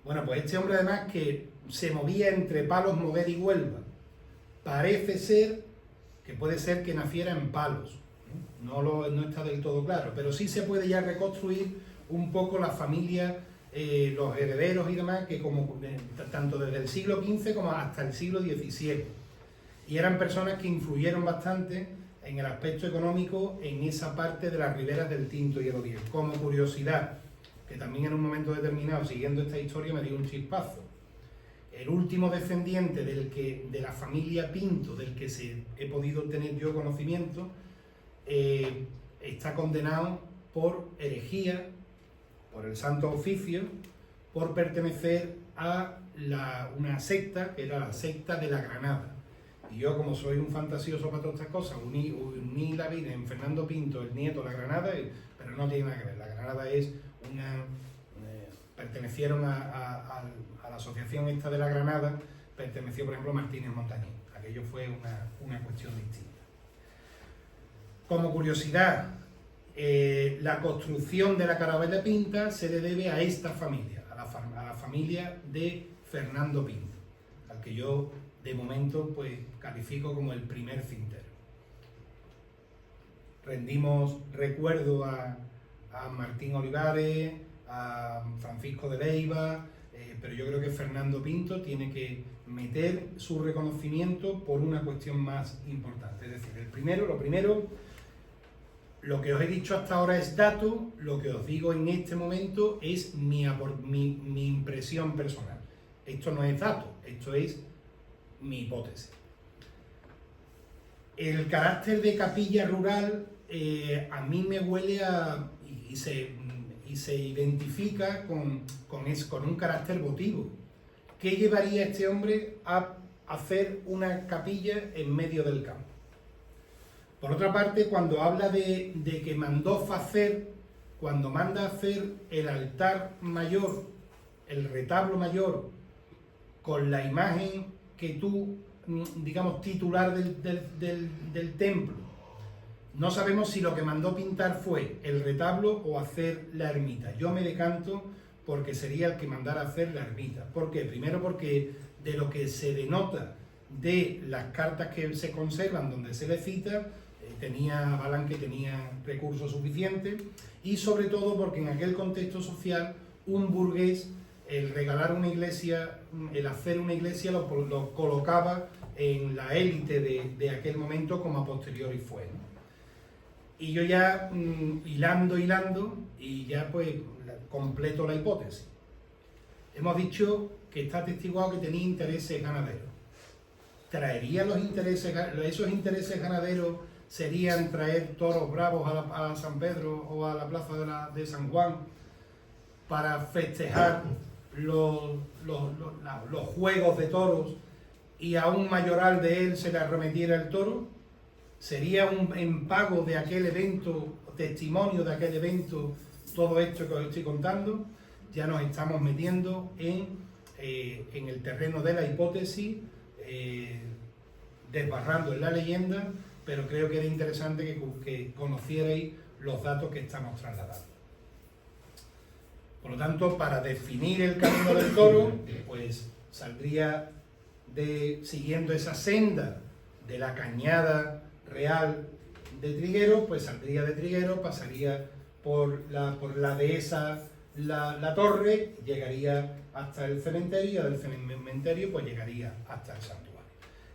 S2: Bueno, pues este hombre además que se movía entre Palos, Moguer y Huelva, parece ser que puede ser que naciera en Palos, no está del todo claro, pero sí se puede ya reconstruir un poco la familia, los herederos y demás, que tanto desde el siglo XV como hasta el siglo XVII, y eran personas que influyeron bastante en el aspecto económico en esa parte de las riberas del Tinto y el Odiel. Como curiosidad, que también en un momento determinado, siguiendo esta historia, me dio un chispazo. El último descendiente de la familia Pinto, del que he podido tener yo conocimiento, está condenado por herejía, por el Santo Oficio, por pertenecer a una secta, que era la secta de la Granada. Y yo, como soy un fantasioso para todas estas cosas, uní la vida en Fernando Pinto, el nieto de la Granada, pero no tiene nada que ver. La Granada es pertenecieron a la asociación esta de la Granada, perteneció, por ejemplo, Martínez Montañín. Aquello fue una cuestión distinta. Como curiosidad, la construcción de la Carabela Pinta se le debe a esta familia, a la familia de Fernando Pinto, al que yo de momento pues califico como el primer cintero. Rendimos recuerdo a Martín Olivares, a Francisco de Leiva, pero yo creo que Fernando Pinto tiene que meter su reconocimiento por una cuestión más importante. Es decir, lo que os he dicho hasta ahora es dato, lo que os digo en este momento es mi impresión personal. Esto no es dato, esto es mi hipótesis. El carácter de capilla rural a mí me huele y se identifica con un carácter votivo. ¿Qué llevaría a este hombre a hacer una capilla en medio del campo? Por otra parte, cuando habla de que cuando manda hacer el altar mayor, el retablo mayor, con la imagen que digamos, titular del templo, no sabemos si lo que mandó pintar fue el retablo o hacer la ermita. Yo me decanto porque sería el que mandara hacer la ermita. ¿Por qué? Primero porque de lo que se denota de las cartas que se conservan donde se le cita, avalan que tenía recursos suficientes, y sobre todo porque en aquel contexto social un burgués, el regalar una iglesia, el hacer una iglesia lo colocaba en la élite de aquel momento, como a posteriori fue, ¿no? Y yo ya hilando y ya pues completo la hipótesis. Hemos dicho que está atestiguado que tenía intereses ganaderos. ¿Traería esos intereses ganaderos serían traer toros bravos a San Pedro o a la plaza de San Juan para festejar los juegos de toros y a un mayoral de él se le arremetiera el toro? ¿Sería en pago de aquel evento, testimonio de aquel evento, todo esto que os estoy contando? Ya nos estamos metiendo en el terreno de la hipótesis, desbarrando en la leyenda, pero creo que era interesante que conocierais los datos que estamos trasladando. Por lo tanto, para definir el camino del toro, pues saldría siguiendo esa senda de la cañada real de Trigueros, pues saldría de Trigueros, pasaría por la dehesa la torre, llegaría hasta el cementerio, y del cementerio pues llegaría hasta el santuario.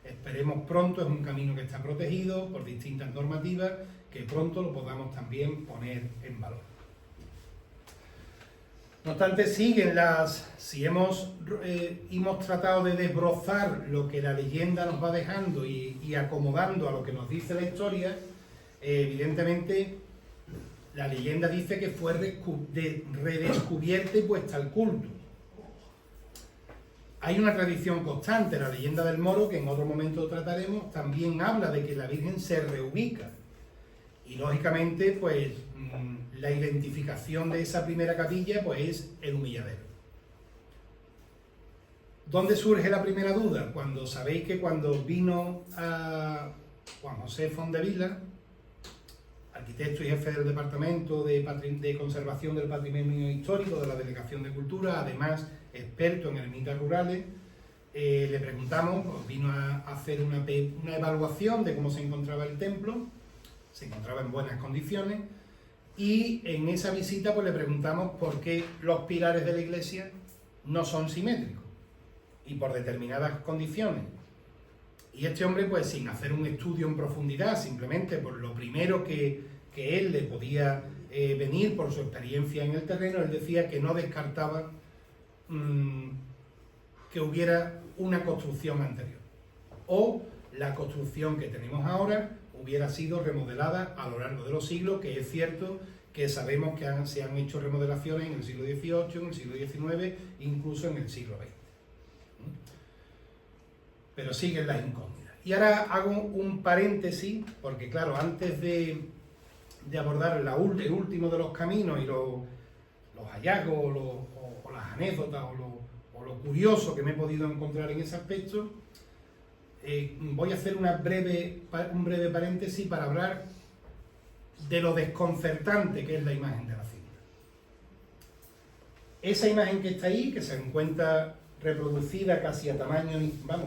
S2: Esperemos pronto, es un camino que está protegido por distintas normativas, que pronto lo podamos también poner en valor. No obstante, si hemos tratado de desbrozar lo que la leyenda nos va dejando y acomodando a lo que nos dice la historia, evidentemente la leyenda dice que fue redescubierta y puesta al culto. Hay una tradición constante, la leyenda del Moro, que en otro momento trataremos, también habla de que la Virgen se reubica. Y lógicamente, pues, la identificación de esa primera capilla, pues, es el Humilladero. ¿Dónde surge la primera duda? Cuando sabéis que cuando vino a Juan José Fondevila, arquitecto y jefe del Departamento de Conservación del Patrimonio Histórico de la Delegación de Cultura, además experto en ermitas rurales, le preguntamos, pues vino a hacer una evaluación de cómo se encontraba el templo, se encontraba en buenas condiciones, y en esa visita pues le preguntamos por qué los pilares de la iglesia no son simétricos, y por determinadas condiciones. Y este hombre, pues sin hacer un estudio en profundidad, simplemente por lo primero que él le podía venir por su experiencia en el terreno, él decía que no descartaba que hubiera una construcción anterior. O la construcción que tenemos ahora hubiera sido remodelada a lo largo de los siglos, que es cierto que sabemos que se han hecho remodelaciones en el siglo XVIII, en el siglo XIX, incluso en el siglo XX. Pero siguen las incógnitas. Y ahora hago un paréntesis, porque claro, antes de abordar el último de los caminos y los hallazgos o las anécdotas o lo curioso que me he podido encontrar en ese aspecto, voy a hacer un breve paréntesis para hablar de lo desconcertante que es la imagen de la cinta. Esa imagen que está ahí, que se encuentra reproducida casi a tamaño,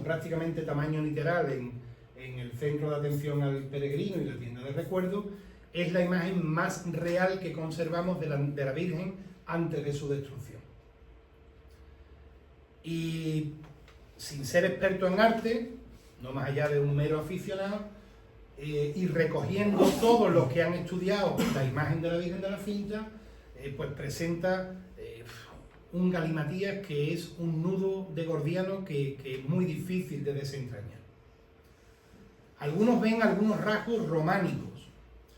S2: prácticamente tamaño literal en el centro de atención al peregrino y la tienda de recuerdo, es la imagen más real que conservamos de la Virgen antes de su destrucción. Y sin ser experto en arte, no más allá de un mero aficionado, y recogiendo todos los que han estudiado la imagen de la Virgen de la Cinta, pues presenta un galimatías que es un nudo de gordiano que es muy difícil de desentrañar. Algunos ven algunos rasgos románicos,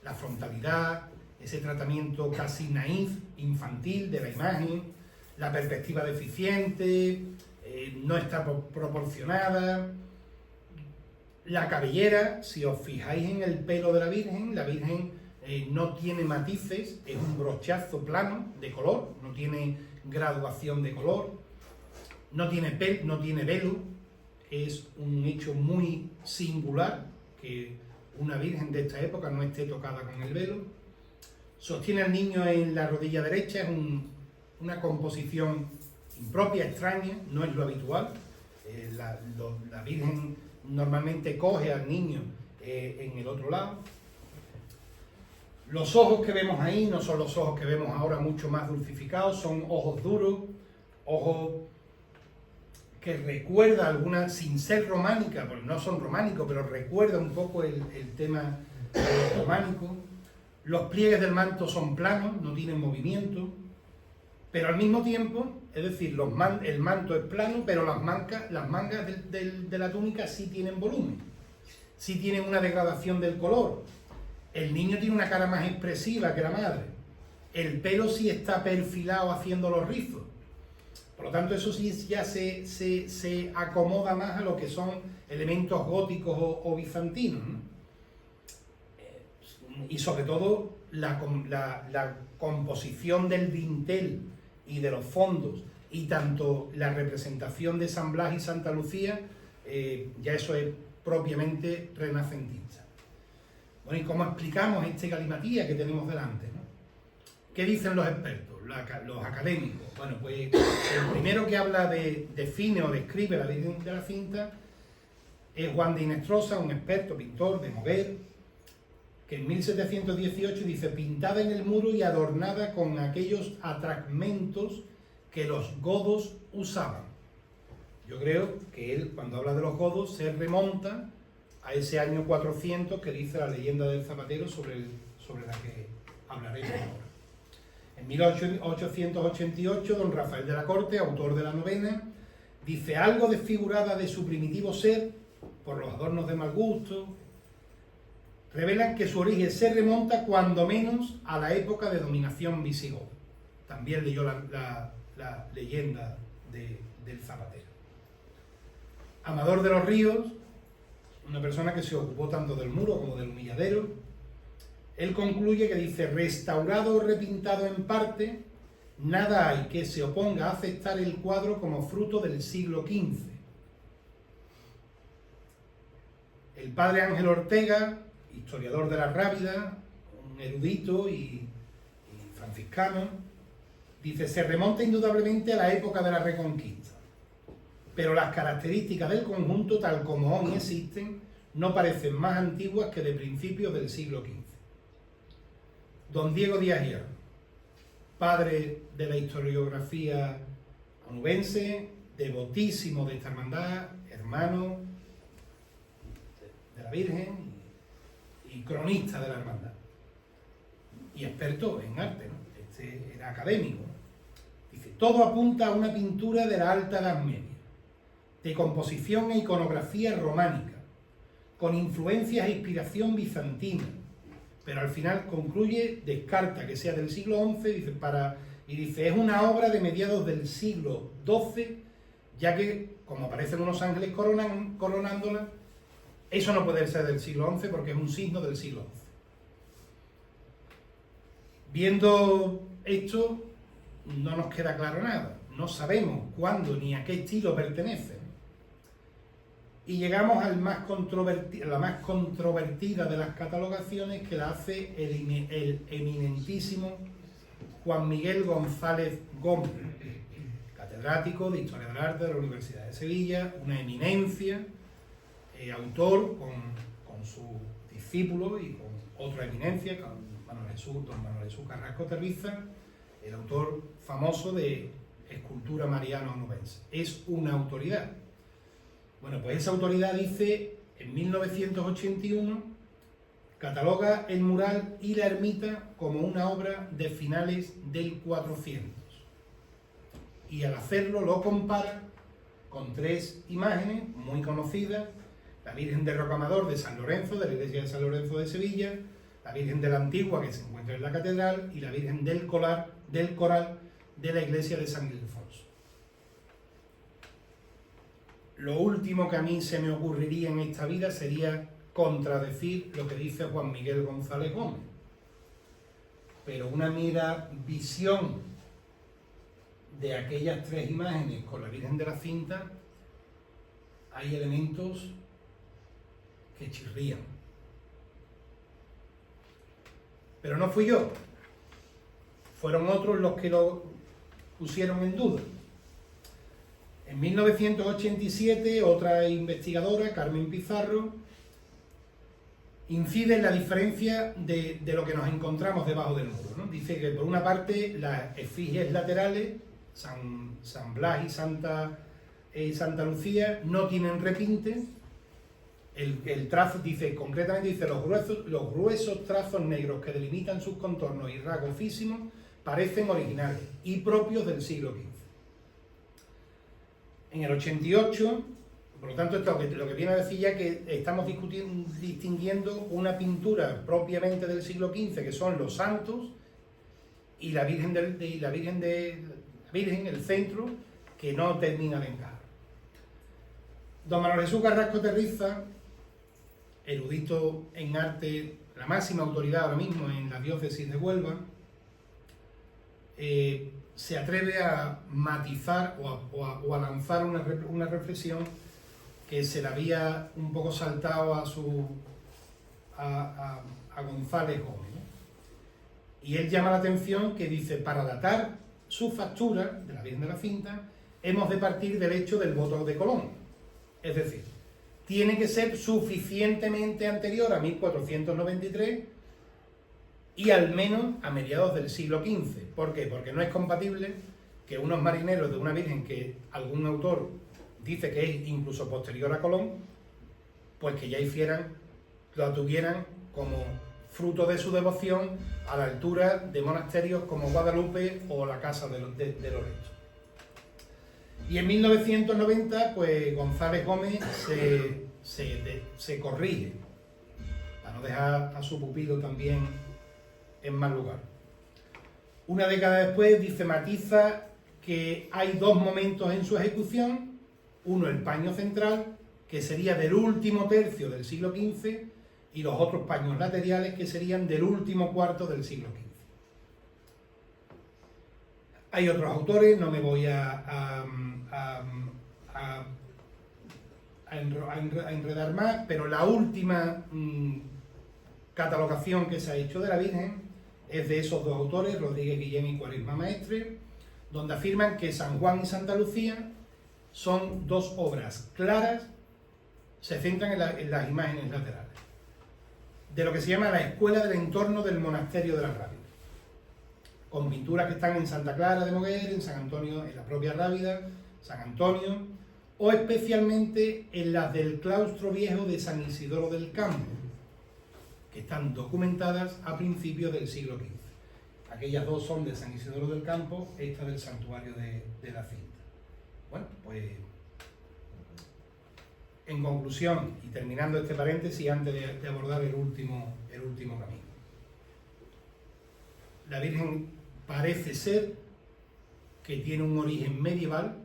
S2: la frontalidad, ese tratamiento casi naif, infantil de la imagen, la perspectiva deficiente, no está proporcionada, la cabellera, si os fijáis en el pelo de la Virgen no tiene matices, es un brochazo plano de color, no tiene graduación de color, no tiene velo, es un hecho muy singular que una Virgen de esta época no esté tocada con el velo. Sostiene al niño en la rodilla derecha, es una composición impropia, extraña, no es lo habitual. La Virgen normalmente coge al niño en el otro lado. Los ojos que vemos ahí no son los ojos que vemos ahora, mucho más dulcificados, son ojos duros, ojos que recuerda alguna, sin ser románica, porque no son románicos, pero recuerda un poco el tema románico. Los pliegues del manto son planos, no tienen movimiento, pero al mismo tiempo, es decir, el manto es plano, pero las mangas de la túnica sí tienen volumen, sí tienen una degradación del color. El niño tiene una cara más expresiva que la madre. El pelo sí está perfilado haciendo los rizos. Por lo tanto, eso sí ya se acomoda más a lo que son elementos góticos o bizantinos, ¿no? Y sobre todo la composición del dintel y de los fondos, y tanto la representación de San Blas y Santa Lucía, ya eso es propiamente renacentista. Bueno, ¿y cómo explicamos este galimatías que tenemos delante, ¿no? ¿Qué dicen los expertos, los académicos? Bueno, pues el primero que define o describe la Virgen de la Cinta es Juan de Inestrosa, un experto pintor de Moguer, que en 1718 dice pintada en el muro y adornada con aquellos atracmentos que los godos usaban. Yo creo que él, cuando habla de los godos, se remonta a ese año 400 que dice la leyenda del zapatero sobre la que hablaremos ahora. En 1888, don Rafael de la Corte, autor de la novena, dice: algo desfigurada de su primitivo ser, por los adornos de mal gusto, revelan que su origen se remonta cuando menos a la época de dominación visigoda. También leyó la leyenda del zapatero. Amador de los Ríos, una persona que se ocupó tanto del muro como del humilladero, él concluye que dice: restaurado o repintado en parte, nada hay que se oponga a aceptar el cuadro como fruto del siglo XV. El padre Ángel Ortega, historiador de la Rábida, un erudito y franciscano, dice: se remonta indudablemente a la época de la Reconquista, pero las características del conjunto, tal como hoy existen, no parecen más antiguas que de principios del siglo XV. Don Diego Díaz Hierro, padre de la historiografía onubense, devotísimo de esta hermandad, hermano de la Virgen y cronista de la hermandad, y experto en arte, ¿no? Este era académico. Dice: todo apunta a una pintura de la Alta Edad Media, de composición e iconografía románica, con influencias e inspiración bizantina, pero al final concluye, descarta que sea del siglo XI, dice: es una obra de mediados del siglo XII, ya que, como aparecen unos ángeles coronándola, eso no puede ser del siglo XI porque es un signo del siglo XI. Viendo esto, no nos queda claro nada. No sabemos cuándo ni a qué estilo pertenece. Y llegamos la más controvertida de las catalogaciones, que la hace el eminentísimo Juan Miguel González Gómez, catedrático de Historia del Arte de la Universidad de Sevilla, una eminencia, autor con su discípulo y con otra eminencia, con don Manuel Jesús Carrasco Terriza, el autor famoso de Escultura mariana onubense. Es una autoridad. Bueno, pues esa autoridad dice, en 1981, cataloga el mural y la ermita como una obra de finales del 400. Y al hacerlo lo compara con tres imágenes muy conocidas: la Virgen de Rocamadour de San Lorenzo, de la iglesia de San Lorenzo de Sevilla, la Virgen de la Antigua, que se encuentra en la catedral, y la Virgen del Coral de la iglesia de San Ildefonso. Lo último que a mí se me ocurriría en esta vida sería contradecir lo que dice Juan Miguel González Gómez. Pero una mera visión de aquellas tres imágenes con la Virgen de la Cinta, hay elementos que chirrían. Pero no fui yo, fueron otros los que lo pusieron en duda. En 1987, otra investigadora, Carmen Pizarro, incide en la diferencia de lo que nos encontramos debajo del muro, ¿no? Dice que, por una parte, las efigies laterales, San Blas y Santa Lucía, no tienen repinte. El trazo, concretamente los gruesos trazos negros que delimitan sus contornos y rasgos físicos parecen originales y propios del siglo XV. En el 88, por lo tanto, lo que viene a decir ya que estamos distinguiendo una pintura propiamente del siglo XV, que son los santos, y la Virgen, el centro, que no termina de encajar. Don Manuel Jesús Carrasco Terriza, erudito en arte, la máxima autoridad ahora mismo en la diócesis de Huelva, se atreve a matizar o a lanzar una reflexión que se le había un poco saltado a González Gómez, ¿no? Y él llama la atención que dice: para datar su factura de la Virgen de la Cinta, hemos de partir del hecho del voto de Colón. Es decir, tiene que ser suficientemente anterior a 1493 y al menos a mediados del siglo XV. ¿Por qué? Porque no es compatible que unos marineros de una virgen que algún autor dice que es incluso posterior a Colón, pues que ya la tuvieran como fruto de su devoción a la altura de monasterios como Guadalupe o la Casa de Loreto. Y en 1990, pues González Gómez se corrige, para no dejar a su pupilo también en mal lugar. Una década después matiza que hay dos momentos en su ejecución, uno el paño central, que sería del último tercio del siglo XV, y los otros paños laterales, que serían del último cuarto del siglo XV. Hay otros autores, no me voy a enredar más, pero la última catalogación que se ha hecho de la Virgen es de esos dos autores, Rodríguez Guillén y Cuaresma Maestre, donde afirman que San Juan y Santa Lucía son dos obras claras, se centran en las imágenes laterales, de lo que se llama la escuela del entorno del monasterio de la Rábida, con pinturas que están en Santa Clara de Moguer, en San Antonio, en la propia Rábida, San Antonio, o especialmente en las del claustro viejo de San Isidoro del Campo, que están documentadas a principios del siglo XV. Aquellas dos son de San Isidoro del Campo, esta del santuario de la Cinta. Bueno, pues en conclusión, y terminando este paréntesis antes de abordar el último camino, la Virgen parece ser que tiene un origen medieval,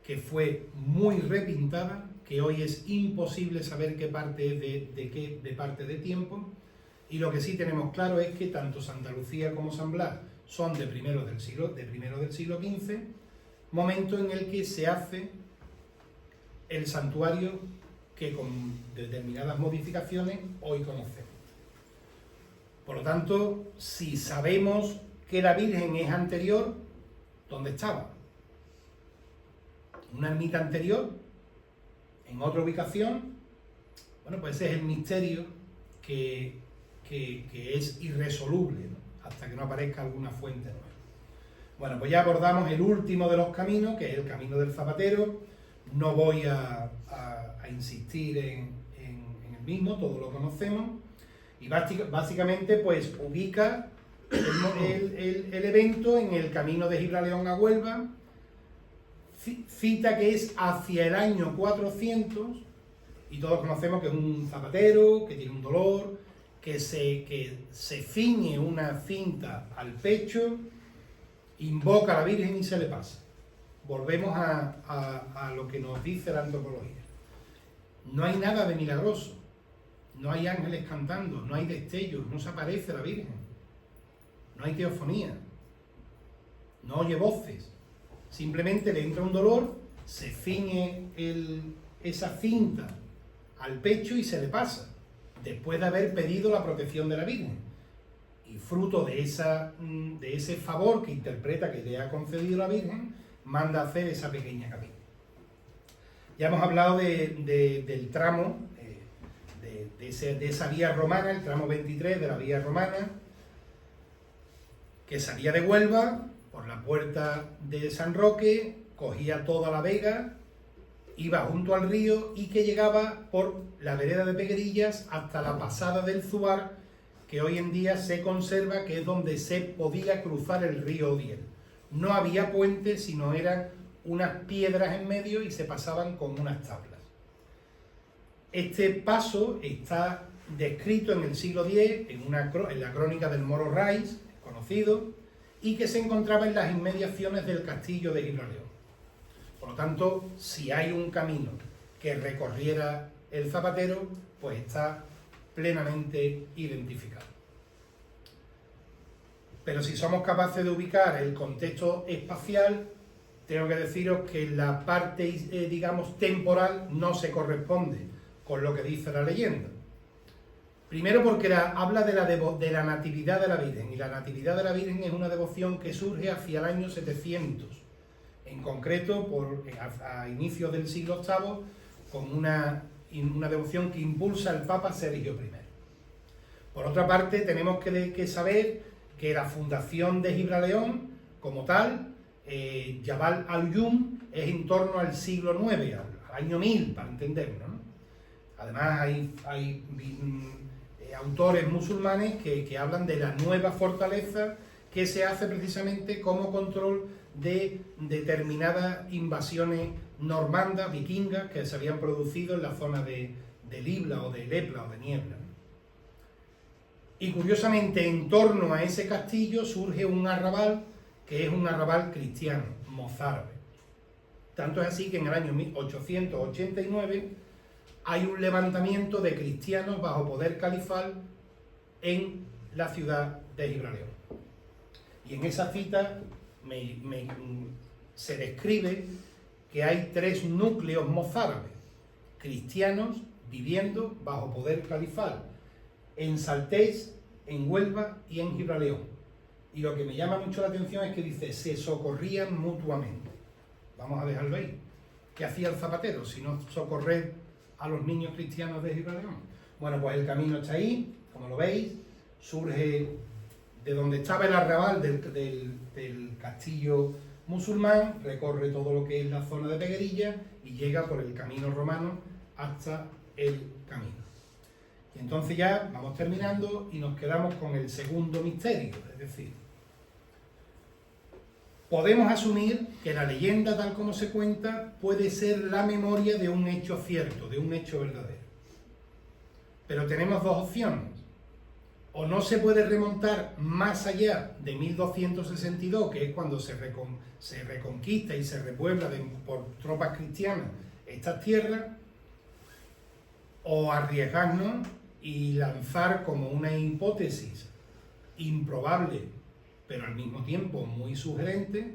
S2: que fue muy repintada, que hoy es imposible saber qué parte es de parte de tiempo, y lo que sí tenemos claro es que tanto Santa Lucía como San Blas son de primero del siglo XV, momento en el que se hace el santuario que con determinadas modificaciones hoy conocemos. Por lo tanto, si sabemos que la Virgen es anterior, ¿dónde estaba? ¿Una ermita anterior? ¿En otra ubicación? Bueno, pues ese es el misterio que es irresoluble, ¿no? Hasta que no aparezca alguna fuente nueva. Bueno, pues ya abordamos el último de los caminos, que es el camino del zapatero. No voy a insistir en el mismo, todos lo conocemos. Y básicamente pues ubica el evento en el camino de Gibraleón a Huelva, cita que es hacia el año 400, y todos conocemos que es un zapatero, que tiene un dolor, que se ciñe una cinta al pecho, invoca a la Virgen y se le pasa. Volvemos a lo que nos dice la antropología. No hay nada de milagroso, no hay ángeles cantando, no hay destellos, no se aparece la Virgen, no hay teofonía, no oye voces, simplemente le entra un dolor, se ciñe esa cinta al pecho y se le pasa, después de haber pedido la protección de la Virgen. Y fruto de ese favor que interpreta que le ha concedido la Virgen, manda a hacer esa pequeña capilla. Ya hemos hablado del tramo, de esa vía romana, el tramo 23 de la vía romana, que salía de Huelva por la puerta de San Roque, cogía toda la vega, iba junto al río y que llegaba por la vereda de Peguerillas hasta la pasada del Zubar, que hoy en día se conserva, que es donde se podía cruzar el río Odiel. No había puentes, sino eran unas piedras en medio y se pasaban con unas tablas. Este paso está descrito en el siglo X, en la crónica del Moro Rais, conocido, y que se encontraba en las inmediaciones del castillo de Gibraleón. Por lo tanto, si hay un camino que recorriera el zapatero, pues está plenamente identificado. Pero si somos capaces de ubicar el contexto espacial, tengo que deciros que la parte, digamos, temporal no se corresponde con lo que dice la leyenda. Primero porque habla de la natividad de la Virgen, y la natividad de la Virgen es una devoción que surge hacia el año 700, en concreto a inicios del siglo VIII, con una devoción que impulsa el Papa Sergio I. Por otra parte, tenemos que saber que la fundación de Gibraleón, como tal, Jabal al-Yum, es en torno al siglo IX, al año 1000, para entenderlo, ¿no? Además, hay autores musulmanes que hablan de la nueva fortaleza que se hace precisamente como control de determinadas invasiones normandas, vikingas, que se habían producido en la zona de Libla o de Lepla o de Niebla. Y curiosamente, en torno a ese castillo surge un arrabal, que es un arrabal cristiano, mozárabe. Tanto es así que en el año 1889 hay un levantamiento de cristianos bajo poder califal en la ciudad de Gibraleón. Y en esa cita se describe que hay 3 núcleos mozárabes cristianos viviendo bajo poder califal en Saltés, en Huelva y en Gibraleón. Y lo que me llama mucho la atención es que dice, se socorrían mutuamente. Vamos a dejarlo ahí. ¿Qué hacía el zapatero si no socorrer a los niños cristianos de Gibraleón? Bueno, pues el camino está ahí, como lo veis, surge de donde estaba el arrabal del castillo musulmán, recorre todo lo que es la zona de Peguerilla y llega por el camino romano hasta el camino. Y entonces ya vamos terminando y nos quedamos con el segundo misterio, es decir, podemos asumir que la leyenda tal como se cuenta puede ser la memoria de un hecho cierto, de un hecho verdadero. Pero tenemos 2 opciones. O no se puede remontar más allá de 1262, que es cuando se reconquista y se repuebla por tropas cristianas estas tierras, o arriesgarnos y lanzar como una hipótesis improbable, pero al mismo tiempo muy sugerente,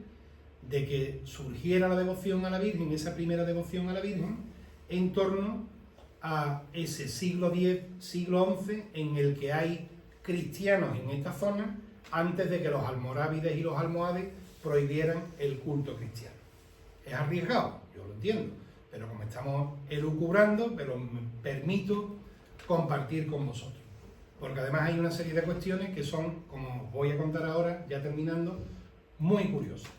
S2: de que surgiera la devoción a la Virgen, esa primera devoción a la Virgen, en torno a ese siglo X, siglo XI, en el que hay cristianos en esta zona, antes de que los almorávides y los almohades prohibieran el culto cristiano. Es arriesgado, yo lo entiendo, pero como estamos elucubrando, pero me permito compartir con vosotros. Porque además hay una serie de cuestiones que son, como os voy a contar ahora, ya terminando, muy curiosas.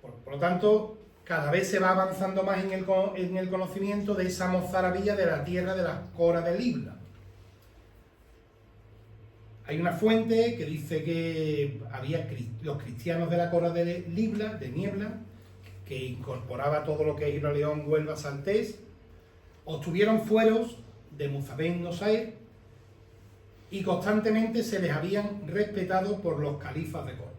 S2: Por lo tanto, cada vez se va avanzando más en el conocimiento de esa mozarabía de la tierra de las Coras de Libla. Hay una fuente que dice que había los cristianos de la Cora de Libla, de Niebla, que incorporaba todo lo que es Gibraleón, Huelva, Saltés, obtuvieron fueros de Muzabén Nosair y constantemente se les habían respetado por los califas de Córdoba.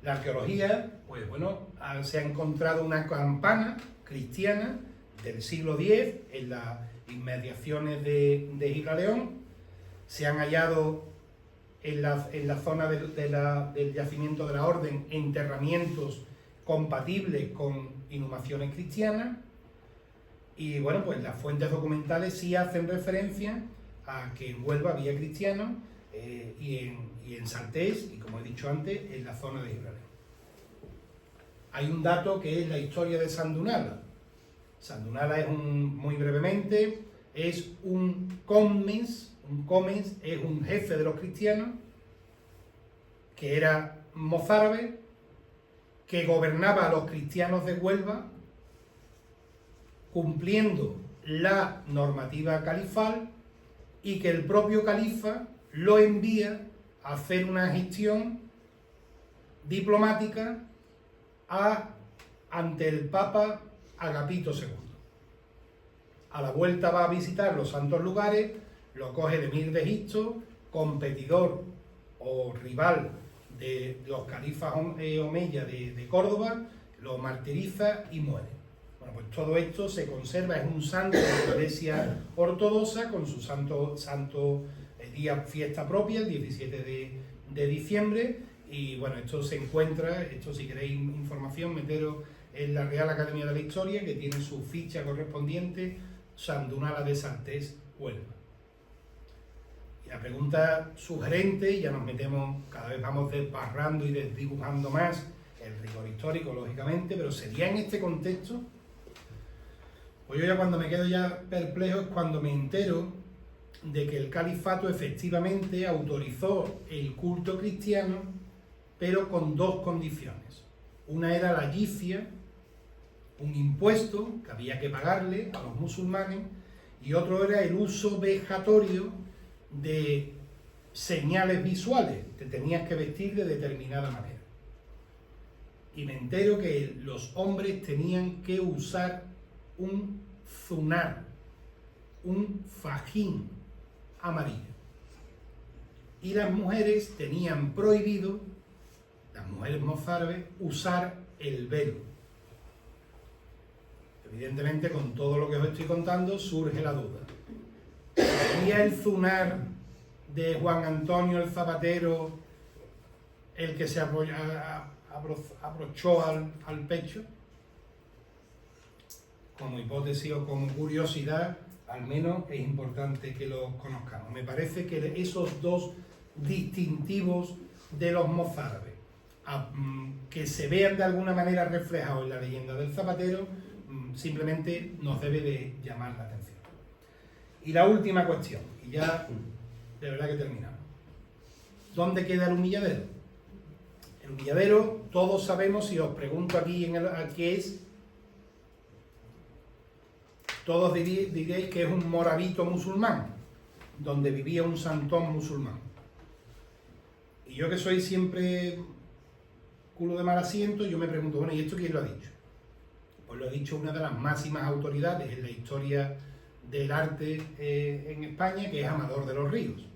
S2: La arqueología, pues bueno, se ha encontrado una campana cristiana del siglo X en las inmediaciones de Gibraleón. Se han hallado en la zona del yacimiento de la Orden enterramientos compatibles con inhumaciones cristianas. Y bueno, pues las fuentes documentales sí hacen referencia a que en Huelva había cristianos y en Saltés, y como he dicho antes, en la zona de Gibraleón. Hay un dato que es la historia de Sandunala. Sandunala es muy brevemente, es un comes es un jefe de los cristianos que era mozárabe, que gobernaba a los cristianos de Huelva cumpliendo la normativa califal, y que el propio califa lo envía a hacer una gestión diplomática ante el Papa Agapito II. A la vuelta va a visitar los santos lugares, lo coge el emir de Egipto, competidor o rival de los califas omeyas de Córdoba, lo martiriza y muere. Bueno, pues todo esto se conserva, es un santo de la Iglesia ortodoxa, con su santo día, fiesta propia, el 17 de diciembre, y bueno, esto se encuentra, si queréis información, meteros en la Real Academia de la Historia, que tiene su ficha correspondiente, Sandunala de Saltés, Huelva. Y la pregunta sugerente, y ya nos metemos, cada vez vamos desbarrando y desdibujando más el rigor histórico, lógicamente, pero sería en este contexto. Pues yo ya cuando me quedo ya perplejo es cuando me entero de que el califato efectivamente autorizó el culto cristiano, pero con dos condiciones. Una era la jizya, un impuesto que había que pagarle a los musulmanes, y otro era el uso vejatorio de señales visuales, te tenías que vestir de determinada manera. Y me entero que los hombres tenían que usar un zunar, un fajín amarillo. Y las mujeres tenían prohibido, las mujeres mozárabes, usar el velo. Evidentemente, con todo lo que os estoy contando, surge la duda. ¿Sería el zunar de Juan Antonio el Zapatero el que se abrochó al pecho? Como hipótesis o como curiosidad, al menos es importante que lo conozcamos. Me parece que esos dos distintivos de los mozárabes, que se vean de alguna manera reflejados en la leyenda del Zapatero, simplemente nos debe de llamar la atención. Y la última cuestión, y ya de verdad que terminamos. ¿Dónde queda el humilladero? El humilladero, todos sabemos, si os pregunto aquí qué es, todos diréis que es un morabito musulmán, donde vivía un santón musulmán. Y yo, que soy siempre culo de mal asiento, yo me pregunto, bueno, ¿y esto quién lo ha dicho? Pues lo ha dicho una de las máximas autoridades en la historia del arte en España, que es Amador de los Ríos.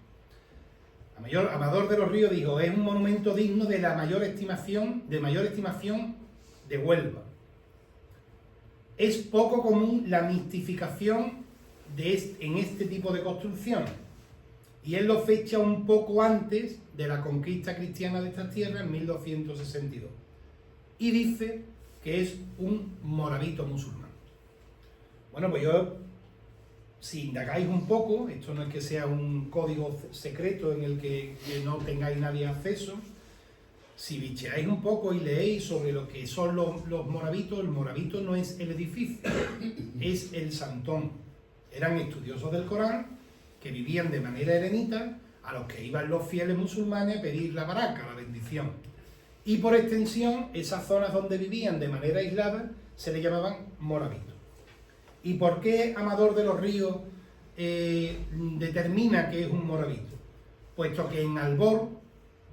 S2: Amador de los Ríos dijo: es un monumento digno de la mayor estimación de Huelva. Es poco común la mistificación en este tipo de construcciones, y él lo fecha un poco antes de la conquista cristiana de estas tierras, en 1262, y dice que es un morabito musulmán. Bueno, pues si indagáis un poco, esto no es que sea un código secreto en el que no tengáis nadie acceso, si bicheáis un poco y leéis sobre lo que son los moravitos, el morabito no es el edificio, es el santón. Eran estudiosos del Corán, que vivían de manera eremita, a los que iban los fieles musulmanes a pedir la baraka, la bendición. Y por extensión, esas zonas donde vivían de manera aislada se le llamaban moravitos. ¿Y por qué Amador de los Ríos determina que es un morabito? Puesto que en Albor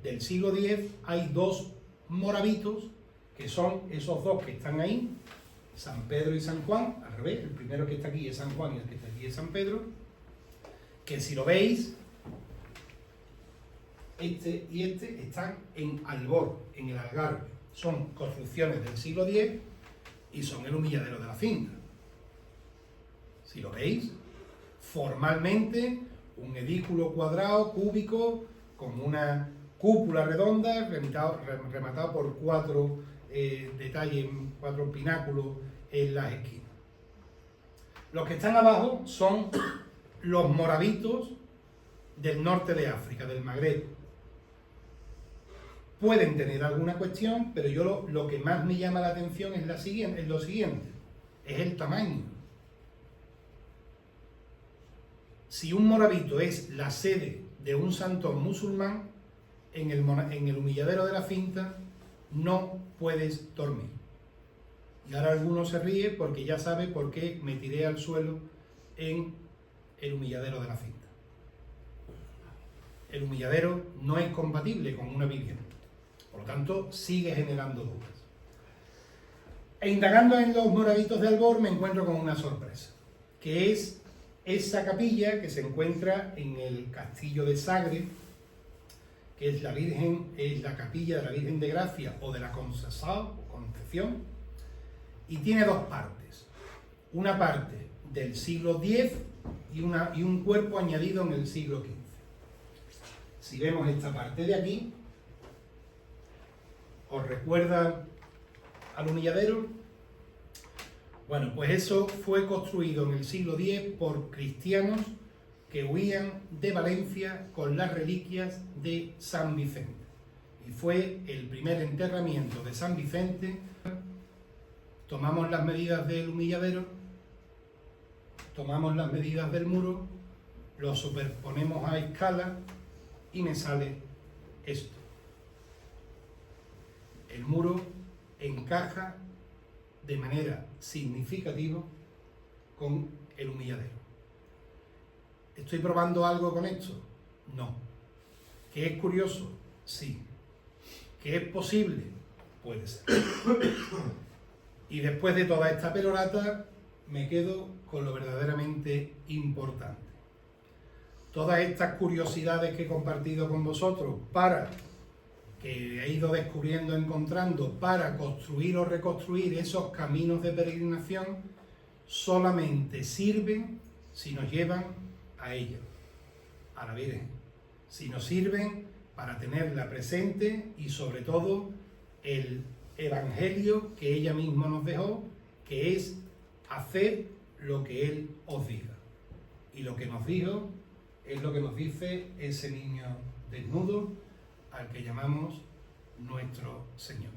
S2: del siglo X hay dos moravitos, que son esos dos que están ahí, San Pedro y San Juan, al revés, el primero que está aquí es San Juan y el que está aquí es San Pedro, que si lo veis, este y este están en Albor, en el Algarve. Son construcciones del siglo X y son el humilladero de la finca. Si lo veis, formalmente un edículo cuadrado, cúbico, con una cúpula redonda, rematado por cuatro detalles, cuatro pináculos en las esquinas. Los que están abajo son los moravitos del norte de África, del Magreb. Pueden tener alguna cuestión, pero yo lo que más me llama la atención es lo siguiente, es el tamaño. Si un morabito es la sede de un santón musulmán, en el humilladero de la finca no puedes dormir. Y ahora alguno se ríe porque ya sabe por qué me tiré al suelo en el humilladero de la finca. El humilladero no es compatible con una vivienda, por lo tanto sigue generando dudas. E indagando en los moravitos de Albor me encuentro con una sorpresa, que es esa capilla que se encuentra en el castillo de Sagre, que es la capilla de la Virgen de Gracia o de la Concepción, y tiene dos partes. Una parte del siglo X y un cuerpo añadido en el siglo XV. Si vemos esta parte de aquí, ¿os recuerda al humilladero? Bueno, pues eso fue construido en el siglo X por cristianos que huían de Valencia con las reliquias de San Vicente. Y fue el primer enterramiento de San Vicente. Tomamos las medidas del humilladero, tomamos las medidas del muro lo superponemos a escala y me sale esto. El muro encaja de manera significativa con el humilladero. ¿Estoy probando algo con esto? No. ¿Que es curioso? Sí. ¿Que es posible? Puede ser. Y después de toda esta perorata, me quedo con lo verdaderamente importante. Todas estas curiosidades que he compartido con vosotros que he ido descubriendo, encontrando, para construir o reconstruir esos caminos de peregrinación, solamente sirven si nos llevan a ella, a la Virgen. Si nos sirven para tenerla presente y sobre todo el evangelio que ella misma nos dejó, que es hacer lo que Él os diga. Y lo que nos dijo es lo que nos dice ese niño desnudo al que llamamos nuestro Señor.